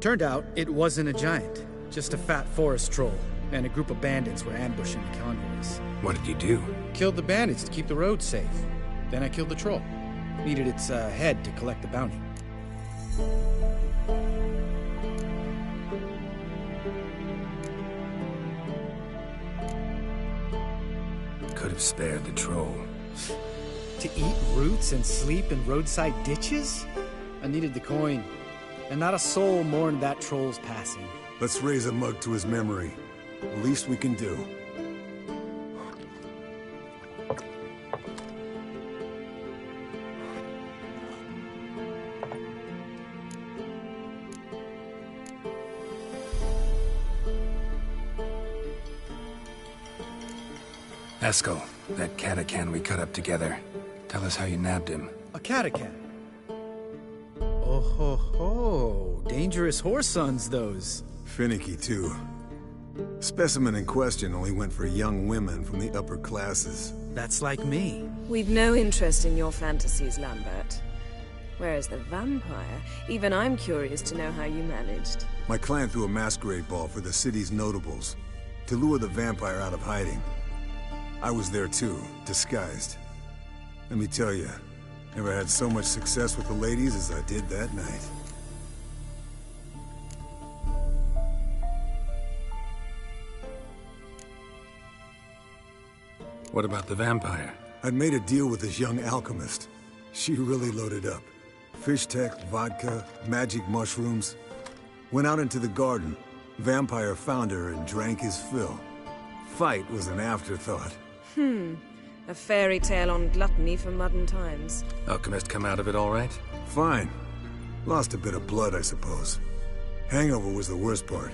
Turned out it wasn't a giant. Just a fat forest troll. And a group of bandits were ambushing the convoys. What did you do? Killed the bandits to keep the roads safe. Then I killed the troll. Needed its head to collect the bounty. Could have spared the troll. To eat roots and sleep in roadside ditches? I needed the coin. And not a soul mourned that troll's passing. Let's raise a mug to his memory. The least we can do. Eskel, that catacan we cut up together. Tell us how you nabbed him. A catacan? Oh ho ho. Dangerous horse sons, those. Finicky, too. Specimen in question only went for young women from the upper classes. That's like me. We've no interest in your fantasies, Lambert. Whereas the vampire, even I'm curious to know how you managed. My clan threw a masquerade ball for the city's notables, to lure the vampire out of hiding. I was there too, disguised. Let me tell you, never had so much success with the ladies as I did that night. What about the vampire? I'd made a deal with this young alchemist. She really loaded up. Fish tech, vodka, magic mushrooms. Went out into the garden. Vampire found her and drank his fill. Fight was an afterthought. A fairy tale on gluttony for modern times. Alchemist come out of it all right? Fine. Lost a bit of blood, I suppose. Hangover was the worst part.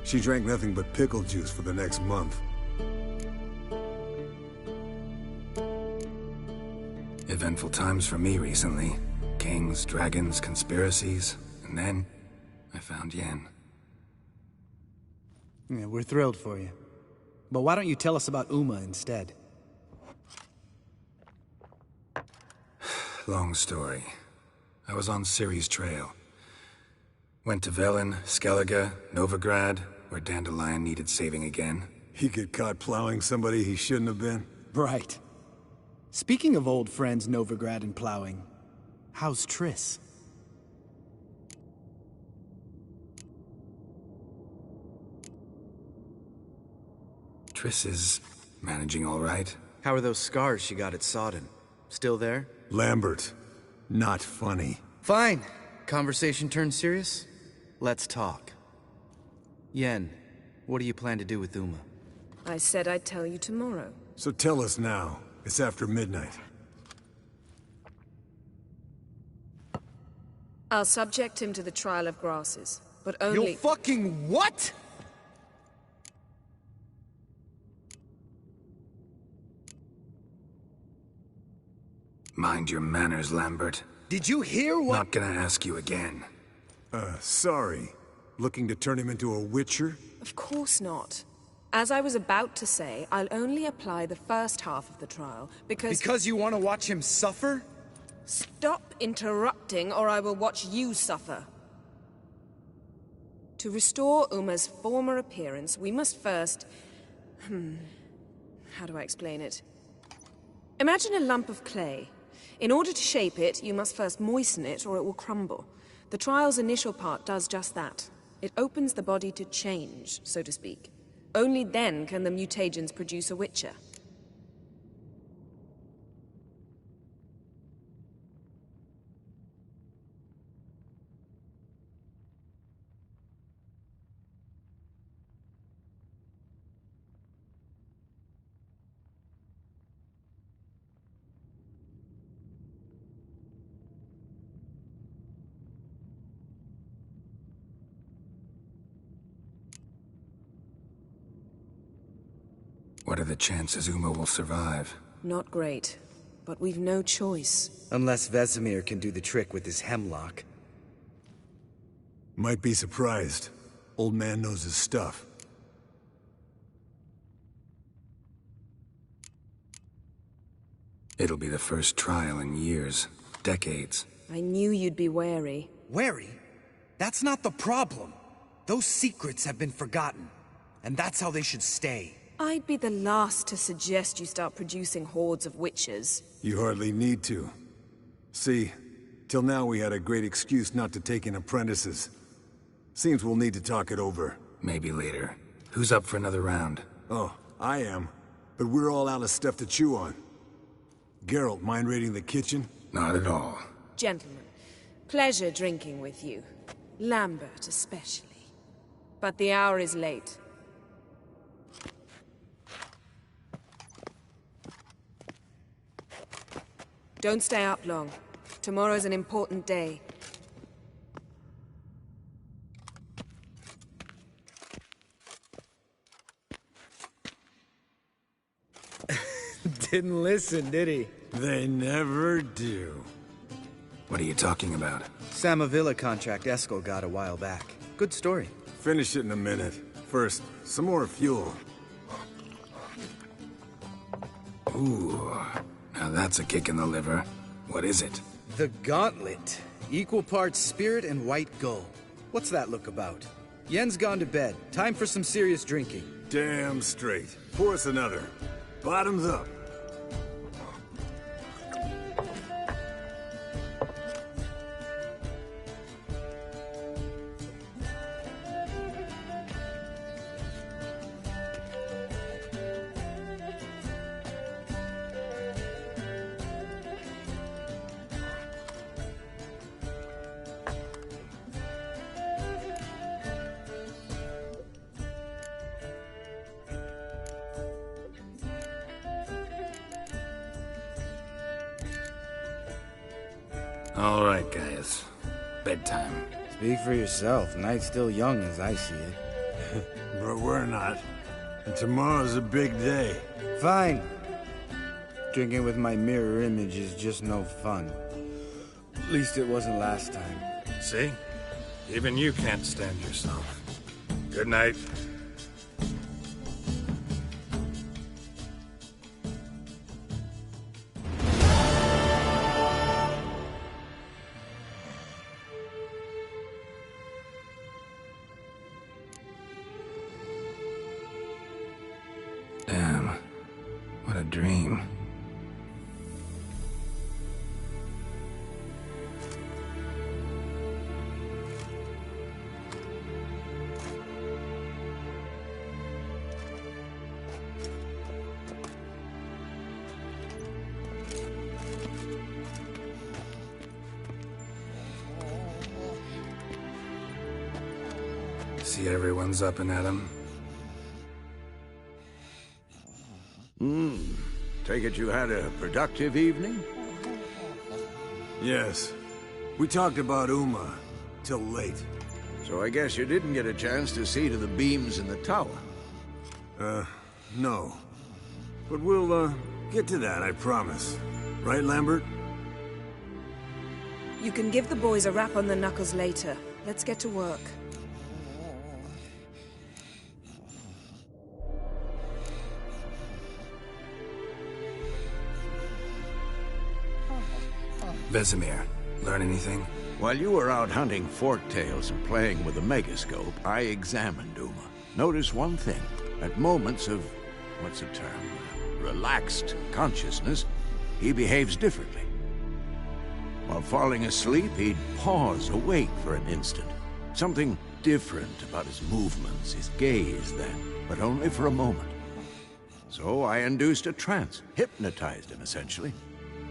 She drank nothing but pickle juice for the next month. Eventful times for me recently. Kings, dragons, conspiracies. And then, I found Yen. Yeah, we're thrilled for you. But why don't you tell us about Uma instead? Long story. I was on Ciri's trail. Went to Velen, Skellige, Novigrad, where Dandelion needed saving again. He get caught plowing somebody he shouldn't have been? Right. Speaking of old friends Novigrad and plowing, how's Triss? Triss is managing all right. How are those scars she got at Sodden? Still there? Lambert, not funny. Fine. Conversation turned serious? Let's talk. Yen, what do you plan to do with Uma? I said I'd tell you tomorrow. So tell us now. It's after midnight. I'll subject him to the trial of grasses, but only— You'll fucking what?! Mind your manners, Lambert. Did you hear what— Not gonna ask you again. Sorry. Looking to turn him into a witcher? Of course not. As I was about to say, I'll only apply the first half of the trial, because— Because you want to watch him suffer? Stop interrupting, or I will watch you suffer. To restore Uma's former appearance, we must first— how do I explain it? Imagine a lump of clay. In order to shape it, you must first moisten it, or it will crumble. The trial's initial part does just that. It opens the body to change, so to speak. Only then can the mutagens produce a witcher. What are the chances Uma will survive? Not great, but we've no choice. Unless Vesemir can do the trick with his hemlock. Might be surprised. Old man knows his stuff. It'll be the first trial in years. Decades. I knew you'd be wary. Wary? That's not the problem. Those secrets have been forgotten. And that's how they should stay. I'd be the last to suggest you start producing hordes of witches. You hardly need to. See, till now we had a great excuse not to take in apprentices. Seems we'll need to talk it over. Maybe later. Who's up for another round? Oh, I am. But we're all out of stuff to chew on. Geralt, mind raiding the kitchen? Not at all. Gentlemen, pleasure drinking with you. Lambert especially. But the hour is late. Don't stay up long. Tomorrow's an important day. Didn't listen, did he? They never do. What are you talking about? Samavilla contract Eskel got a while back. Good story. Finish it in a minute. First, some more fuel. Ooh, now that's a kick in the liver. What is it? The Gauntlet. Equal parts spirit and white gull. What's that look about? Yen's gone to bed. Time for some serious drinking. Damn straight. Pour us another. Bottoms up. All right, guys. Bedtime. Speak for yourself. Night's still young as I see it. But we're not. And tomorrow's a big day. Fine. Drinking with my mirror image is just no fun. At least it wasn't last time. See? Even you can't stand yourself. Good night. Damn. What a dream. See everyone's up and at 'em. Take it you had a productive evening? Yes. We talked about Uma till late. So I guess you didn't get a chance to see to the beams in the tower. No. But we'll, get to that, I promise. Right, Lambert? You can give the boys a rap on the knuckles later. Let's get to work. Vesemir, learn anything? While you were out hunting forktails and playing with the megascope, I examined Uma. Notice one thing. At moments of, what's the term, relaxed consciousness, he behaves differently. While falling asleep, he'd pause, await for an instant. Something different about his movements, his gaze then, but only for a moment. So I induced a trance, hypnotized him essentially.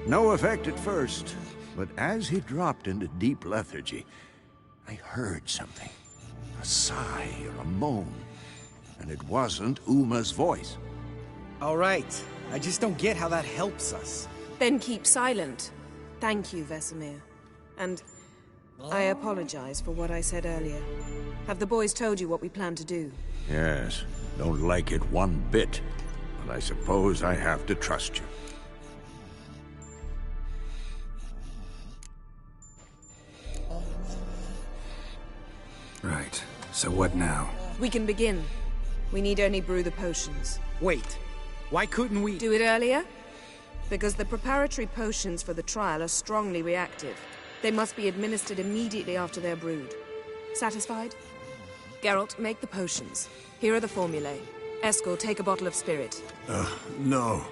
No effect at first, but as he dropped into deep lethargy, I heard something. A sigh or a moan. And it wasn't Uma's voice. All right. I just don't get how that helps us. Then keep silent. Thank you, Vesemir. And I apologize for what I said earlier. Have the boys told you what we plan to do? Yes, don't like it one bit. But I suppose I have to trust you. Right. So what now? We can begin. We need only brew the potions. Wait. Why couldn't we... Do it earlier? Because the preparatory potions for the trial are strongly reactive. They must be administered immediately after they're brewed. Satisfied? Geralt, make the potions. Here are the formulae. Eskel, take a bottle of spirit. No.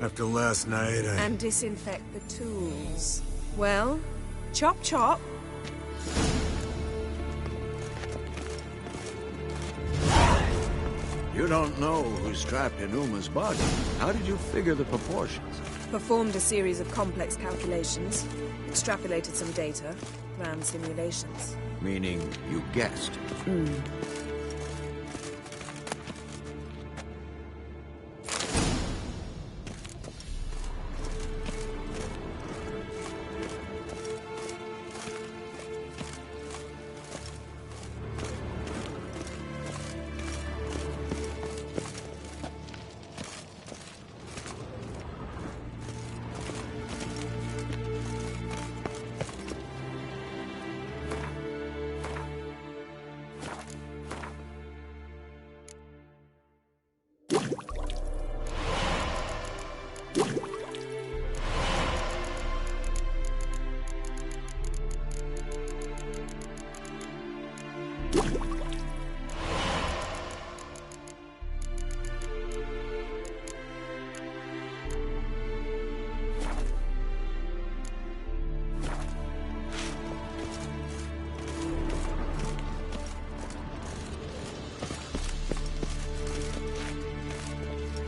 After last night, And disinfect the tools. Well, chop chop. You don't know who's trapped in Uma's body. How did you figure the proportions? Performed a series of complex calculations. Extrapolated some data. Ran simulations. Meaning you guessed.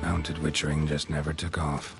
Mounted witchering just never took off.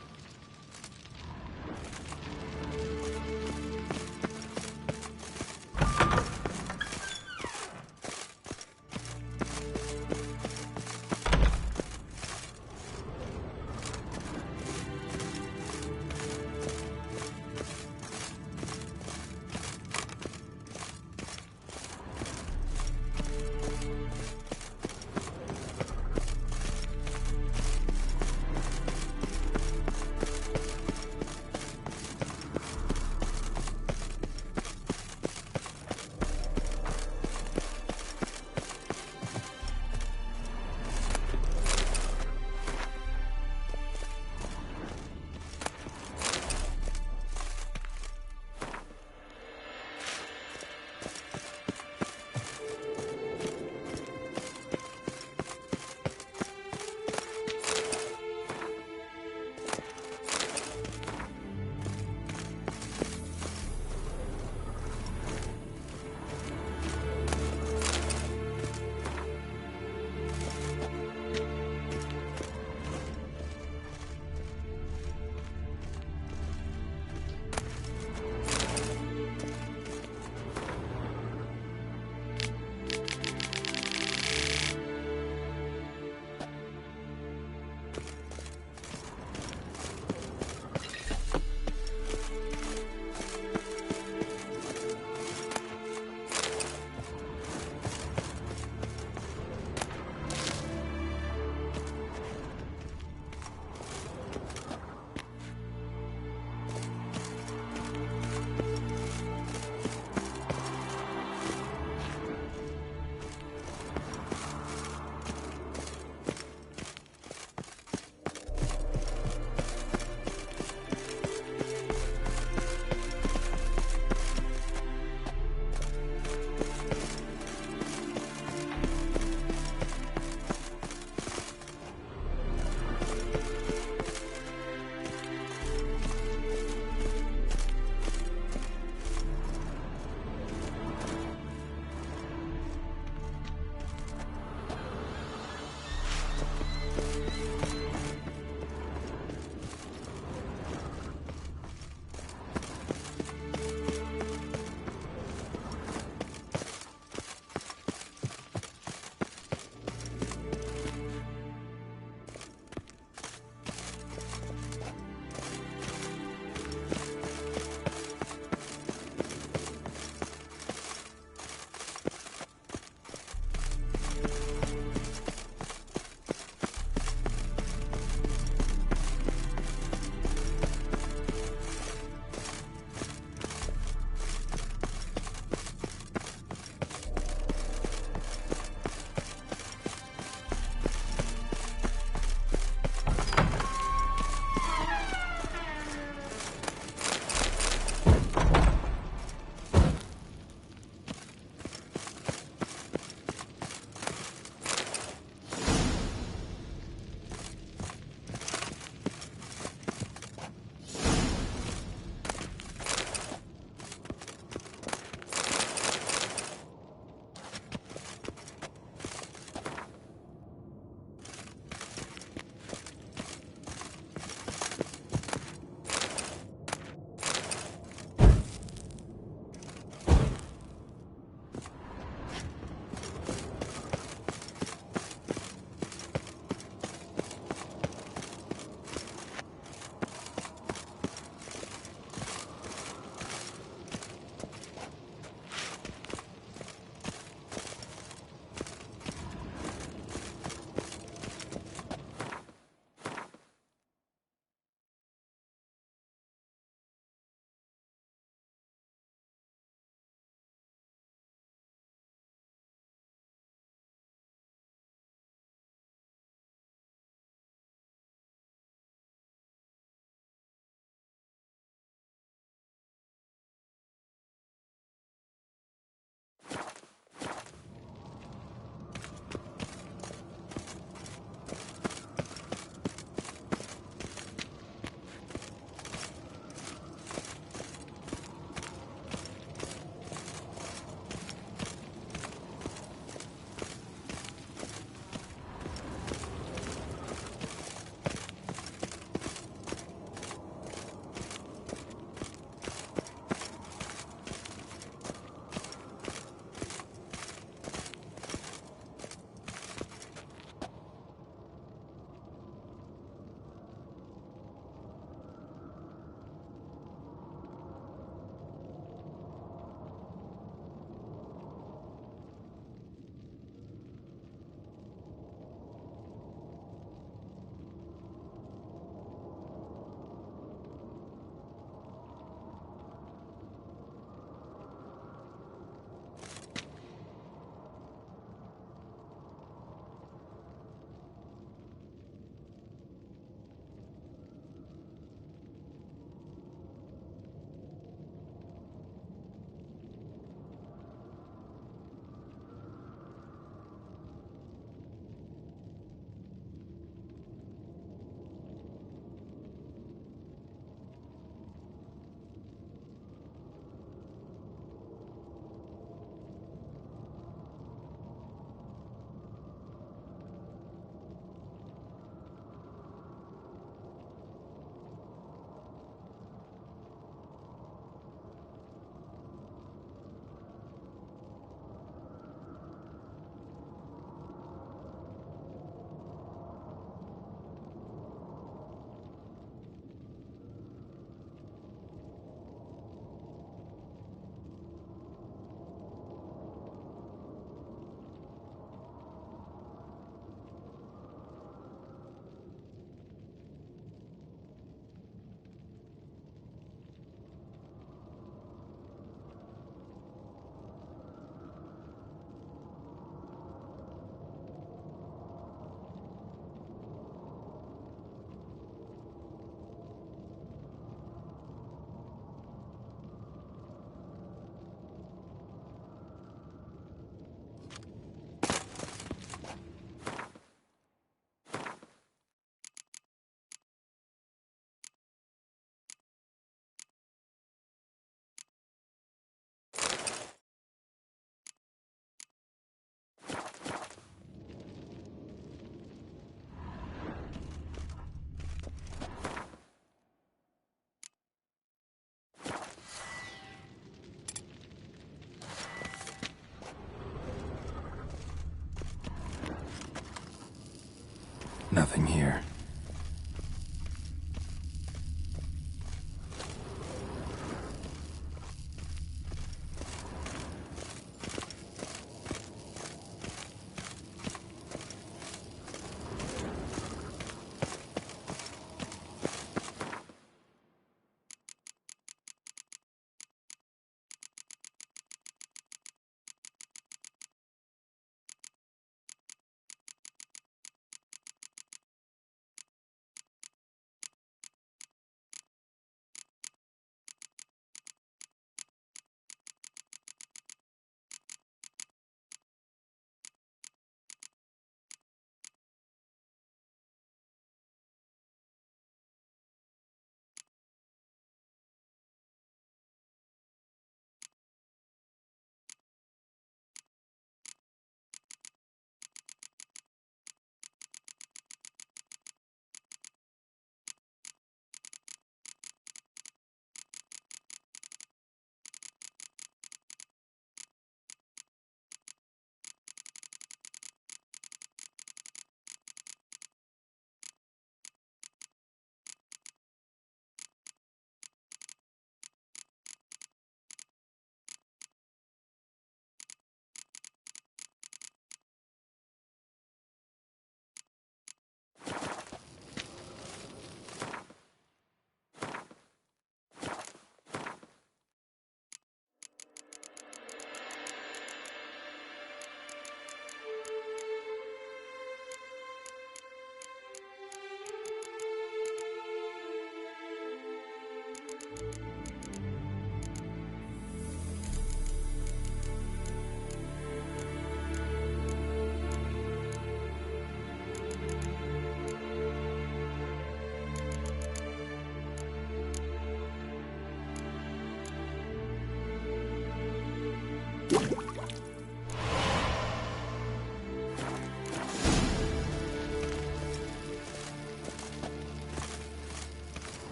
Nothing here.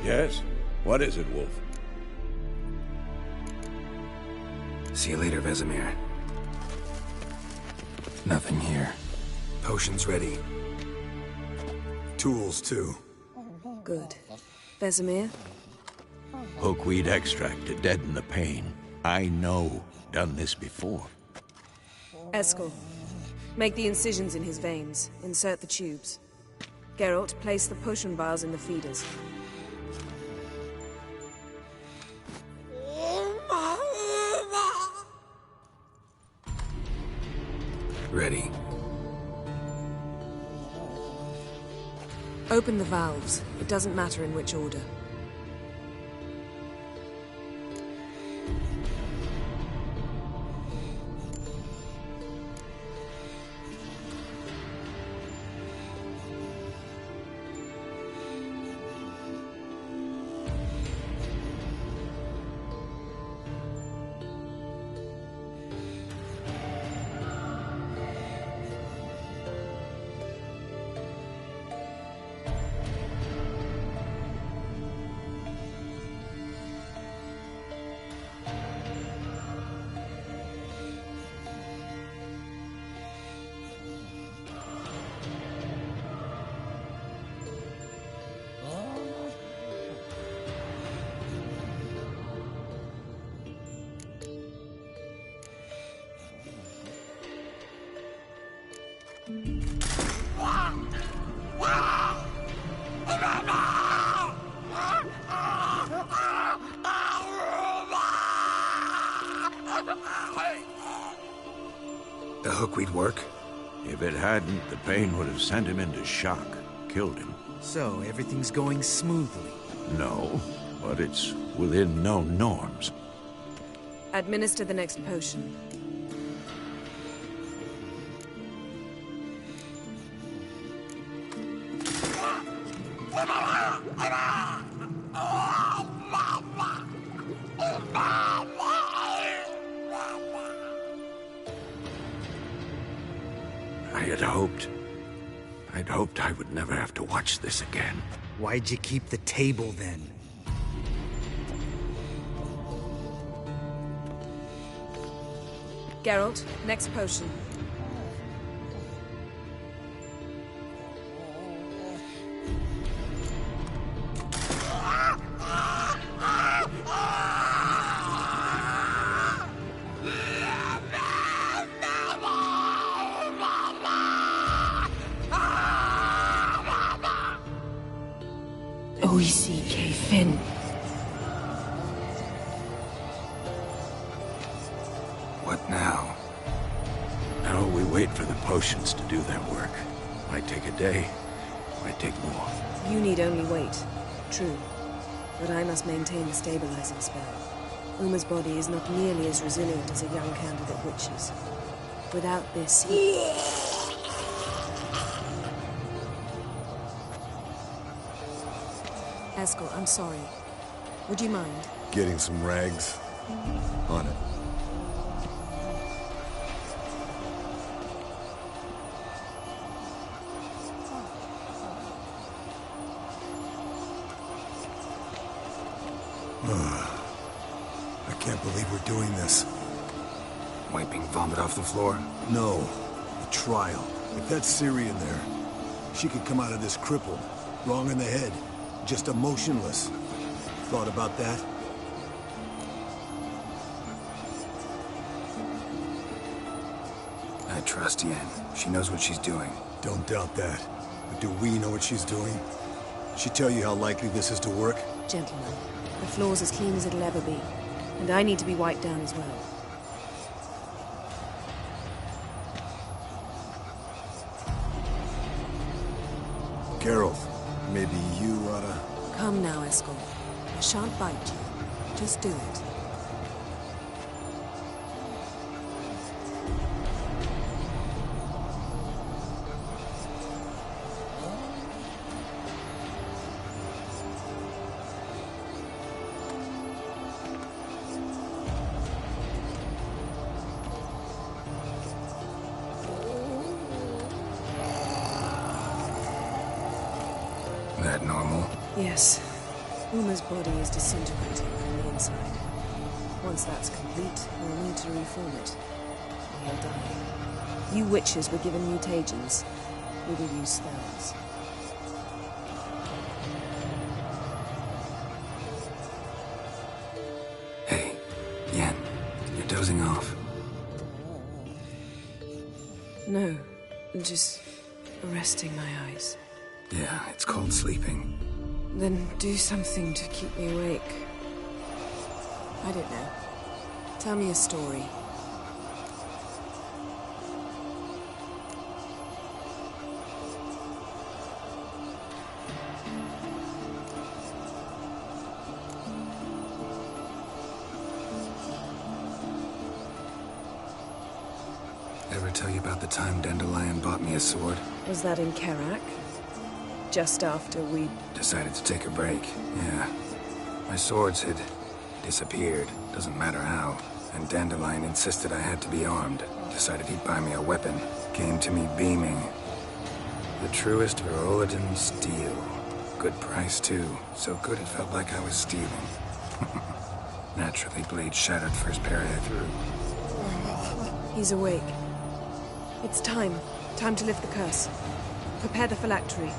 Yes? What is it, Wolf? See you later, Vesemir. Nothing here. Potions ready. Tools, too. Good. Vesemir? Hookweed extract to deaden the pain. I know. Done this before. Eskel, make the incisions in his veins. Insert the tubes. Geralt, place the potion vials in the feeders. Ready. Open the valves. It doesn't matter in which order. The hookweed work? If it hadn't, the pain would have sent him into shock. Killed him. So, everything's going smoothly? No, but it's within known norms. Administer the next potion. I'd hoped I would never have to watch this again. Why'd you keep the table then? Geralt, next potion. Finn. What now? Now we wait for the potions to do their work. Might take a day, might take more. You need only wait. True. But I must maintain the stabilizing spell. Uma's body is not nearly as resilient as a young candidate witch's. Without this, Eskel, I'm sorry. Would you mind? Getting some rags? On it. I can't believe we're doing this. Wiping vomit off the floor? No. The trial. If that's Syrian there, she could come out of this crippled, wrong in the head, just emotionless. Thought about that? I trust Yen. She knows what she's doing. Don't doubt that. But do we know what she's doing? She tell you how likely this is to work? Gentlemen, the floor's as clean as it'll ever be. And I need to be wiped down as well. Carol, maybe you oughta... Come now, Eskel. I shan't bite you. Just do it. That normal? Yes. Uma's body is disintegrating on the inside. Once that's complete, we'll need to reform it. Or he'll die. You witches were given mutagens. We will use spells. Hey, Yen, you're dozing off. No, just resting my eyes. Yeah, it's called sleeping. Then do something to keep me awake. I don't know. Tell me a story. Ever tell you about the time Dandelion bought me a sword? Was that in Karak? Just after we... Decided to take a break, yeah. My swords had disappeared, doesn't matter how. And Dandelion insisted I had to be armed. Decided he'd buy me a weapon. Came to me beaming. The truest Verolidan steel. Good price, too. So good it felt like I was stealing. Naturally, blade shattered first parry I threw. He's awake. It's time. Time to lift the curse. Prepare the phylactery.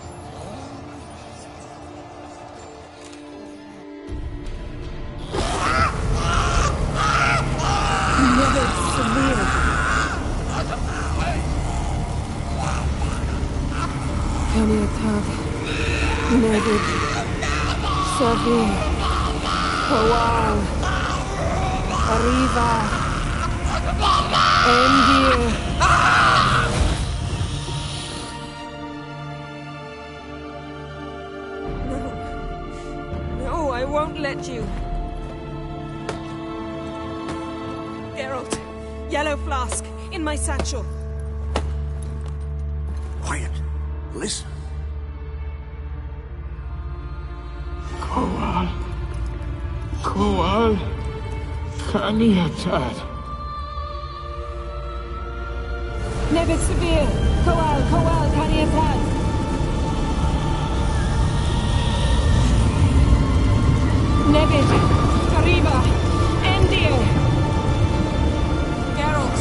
Kaniatad, Nevid, Savi, Kowal, Arriva, Endir. No, I won't let you. Geralt, yellow flask, in my satchel. Quiet. Listen. Kowal. Kowal. Kaniatad. Nevid Severe, Kowal, Kaniatad. Nevid, Arriba, Endir. Geralt,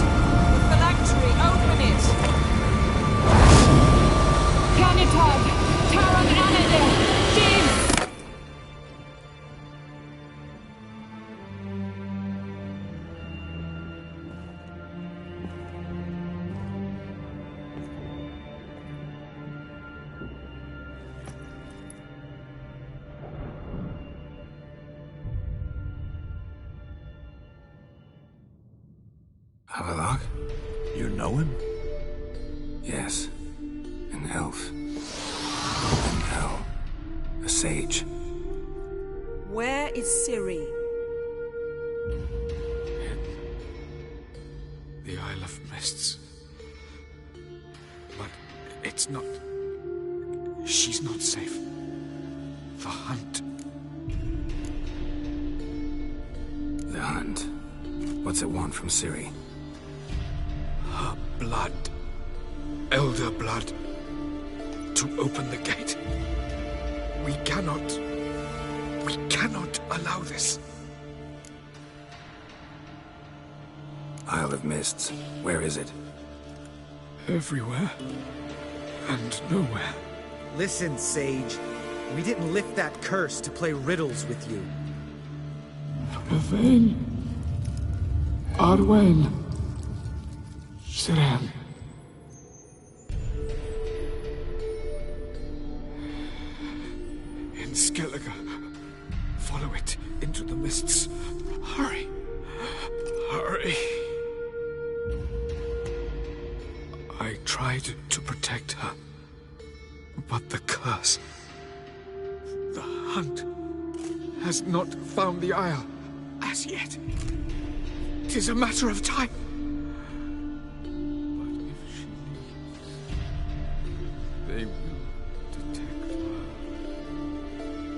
the phylactery, open it. Kaniatad, Taran Anadir, James. Havelock? You know him? Yes. An elf. An hell. A sage. Where is Ciri? The Isle of Mists. But it's not... She's not safe. The hunt. The hunt. What's it want from Ciri? Her blood. Elder blood. To open the gate. We cannot allow this. Isle of Mists. Where is it? Everywhere. And nowhere. Listen, Sage. We didn't lift that curse to play riddles with you. Yvain. Arwen. Siren. In Skellige. Follow it into the mists. Hurry. Hurry. I tried to protect her. But the curse... The hunt has not found the Isle as yet. 'Tis a matter of time. But if she leaves, they will detect her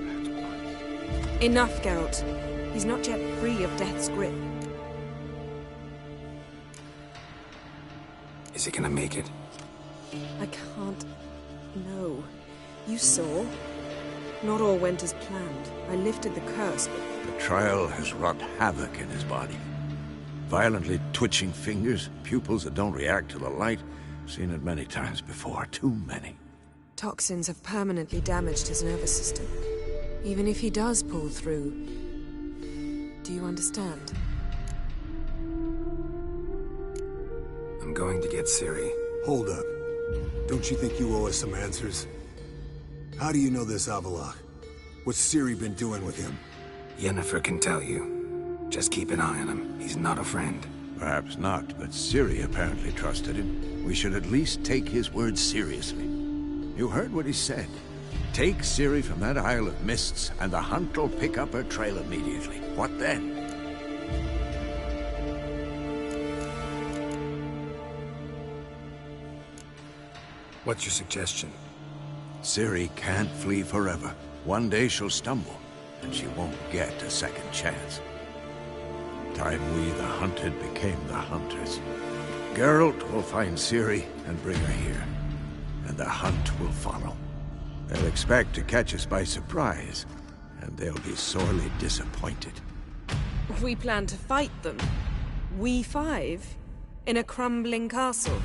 at once. Enough, Geralt. He's not yet free of death's grip. Is he gonna make it? I can't... No. You saw. Not all went as planned. I lifted the curse, but... The trial has wrought havoc in his body. Violently twitching fingers, pupils that don't react to the light. Seen it many times before, too many. Toxins have permanently damaged his nervous system. Even if he does pull through... Do you understand? I'm going to get Ciri. Hold up. Don't you think you owe us some answers? How do you know this Avallac'h? What's Ciri been doing with him? Yennefer can tell you. Just keep an eye on him. He's not a friend. Perhaps not, but Ciri apparently trusted him. We should at least take his words seriously. You heard what he said. Take Ciri from that Isle of Mists, and the hunt will pick up her trail immediately. What then? What's your suggestion? Ciri can't flee forever. One day she'll stumble, and she won't get a second chance. Time we, the hunted, became the hunters. Geralt will find Ciri and bring her here, and the hunt will follow. They'll expect to catch us by surprise, and they'll be sorely disappointed. We plan to fight them. We five? In a crumbling castle?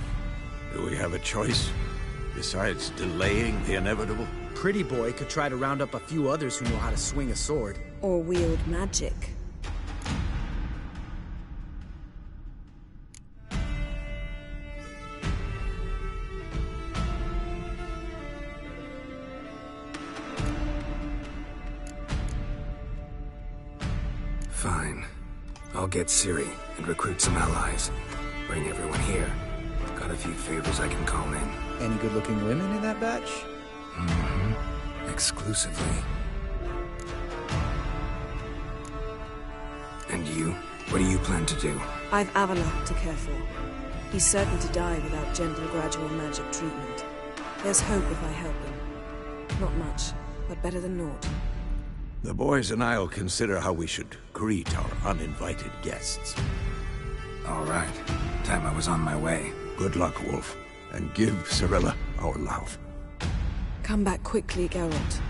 Do we have a choice? Besides delaying the inevitable? Pretty Boy could try to round up a few others who know how to swing a sword. Or wield magic. Fine. I'll get Ciri and recruit some allies. Bring everyone here. Got a few favors I can call in. Any good-looking women in that batch? Mm-hmm. Exclusively. And you? What do you plan to do? I've Avallac'h to care for. He's certain to die without gentle, gradual magic treatment. There's hope if I help him. Not much, but better than naught. The boys and I'll consider how we should greet our uninvited guests. All right. Time I was on my way. Good luck, Wolf. And give Cirilla our love. Come back quickly, Geralt.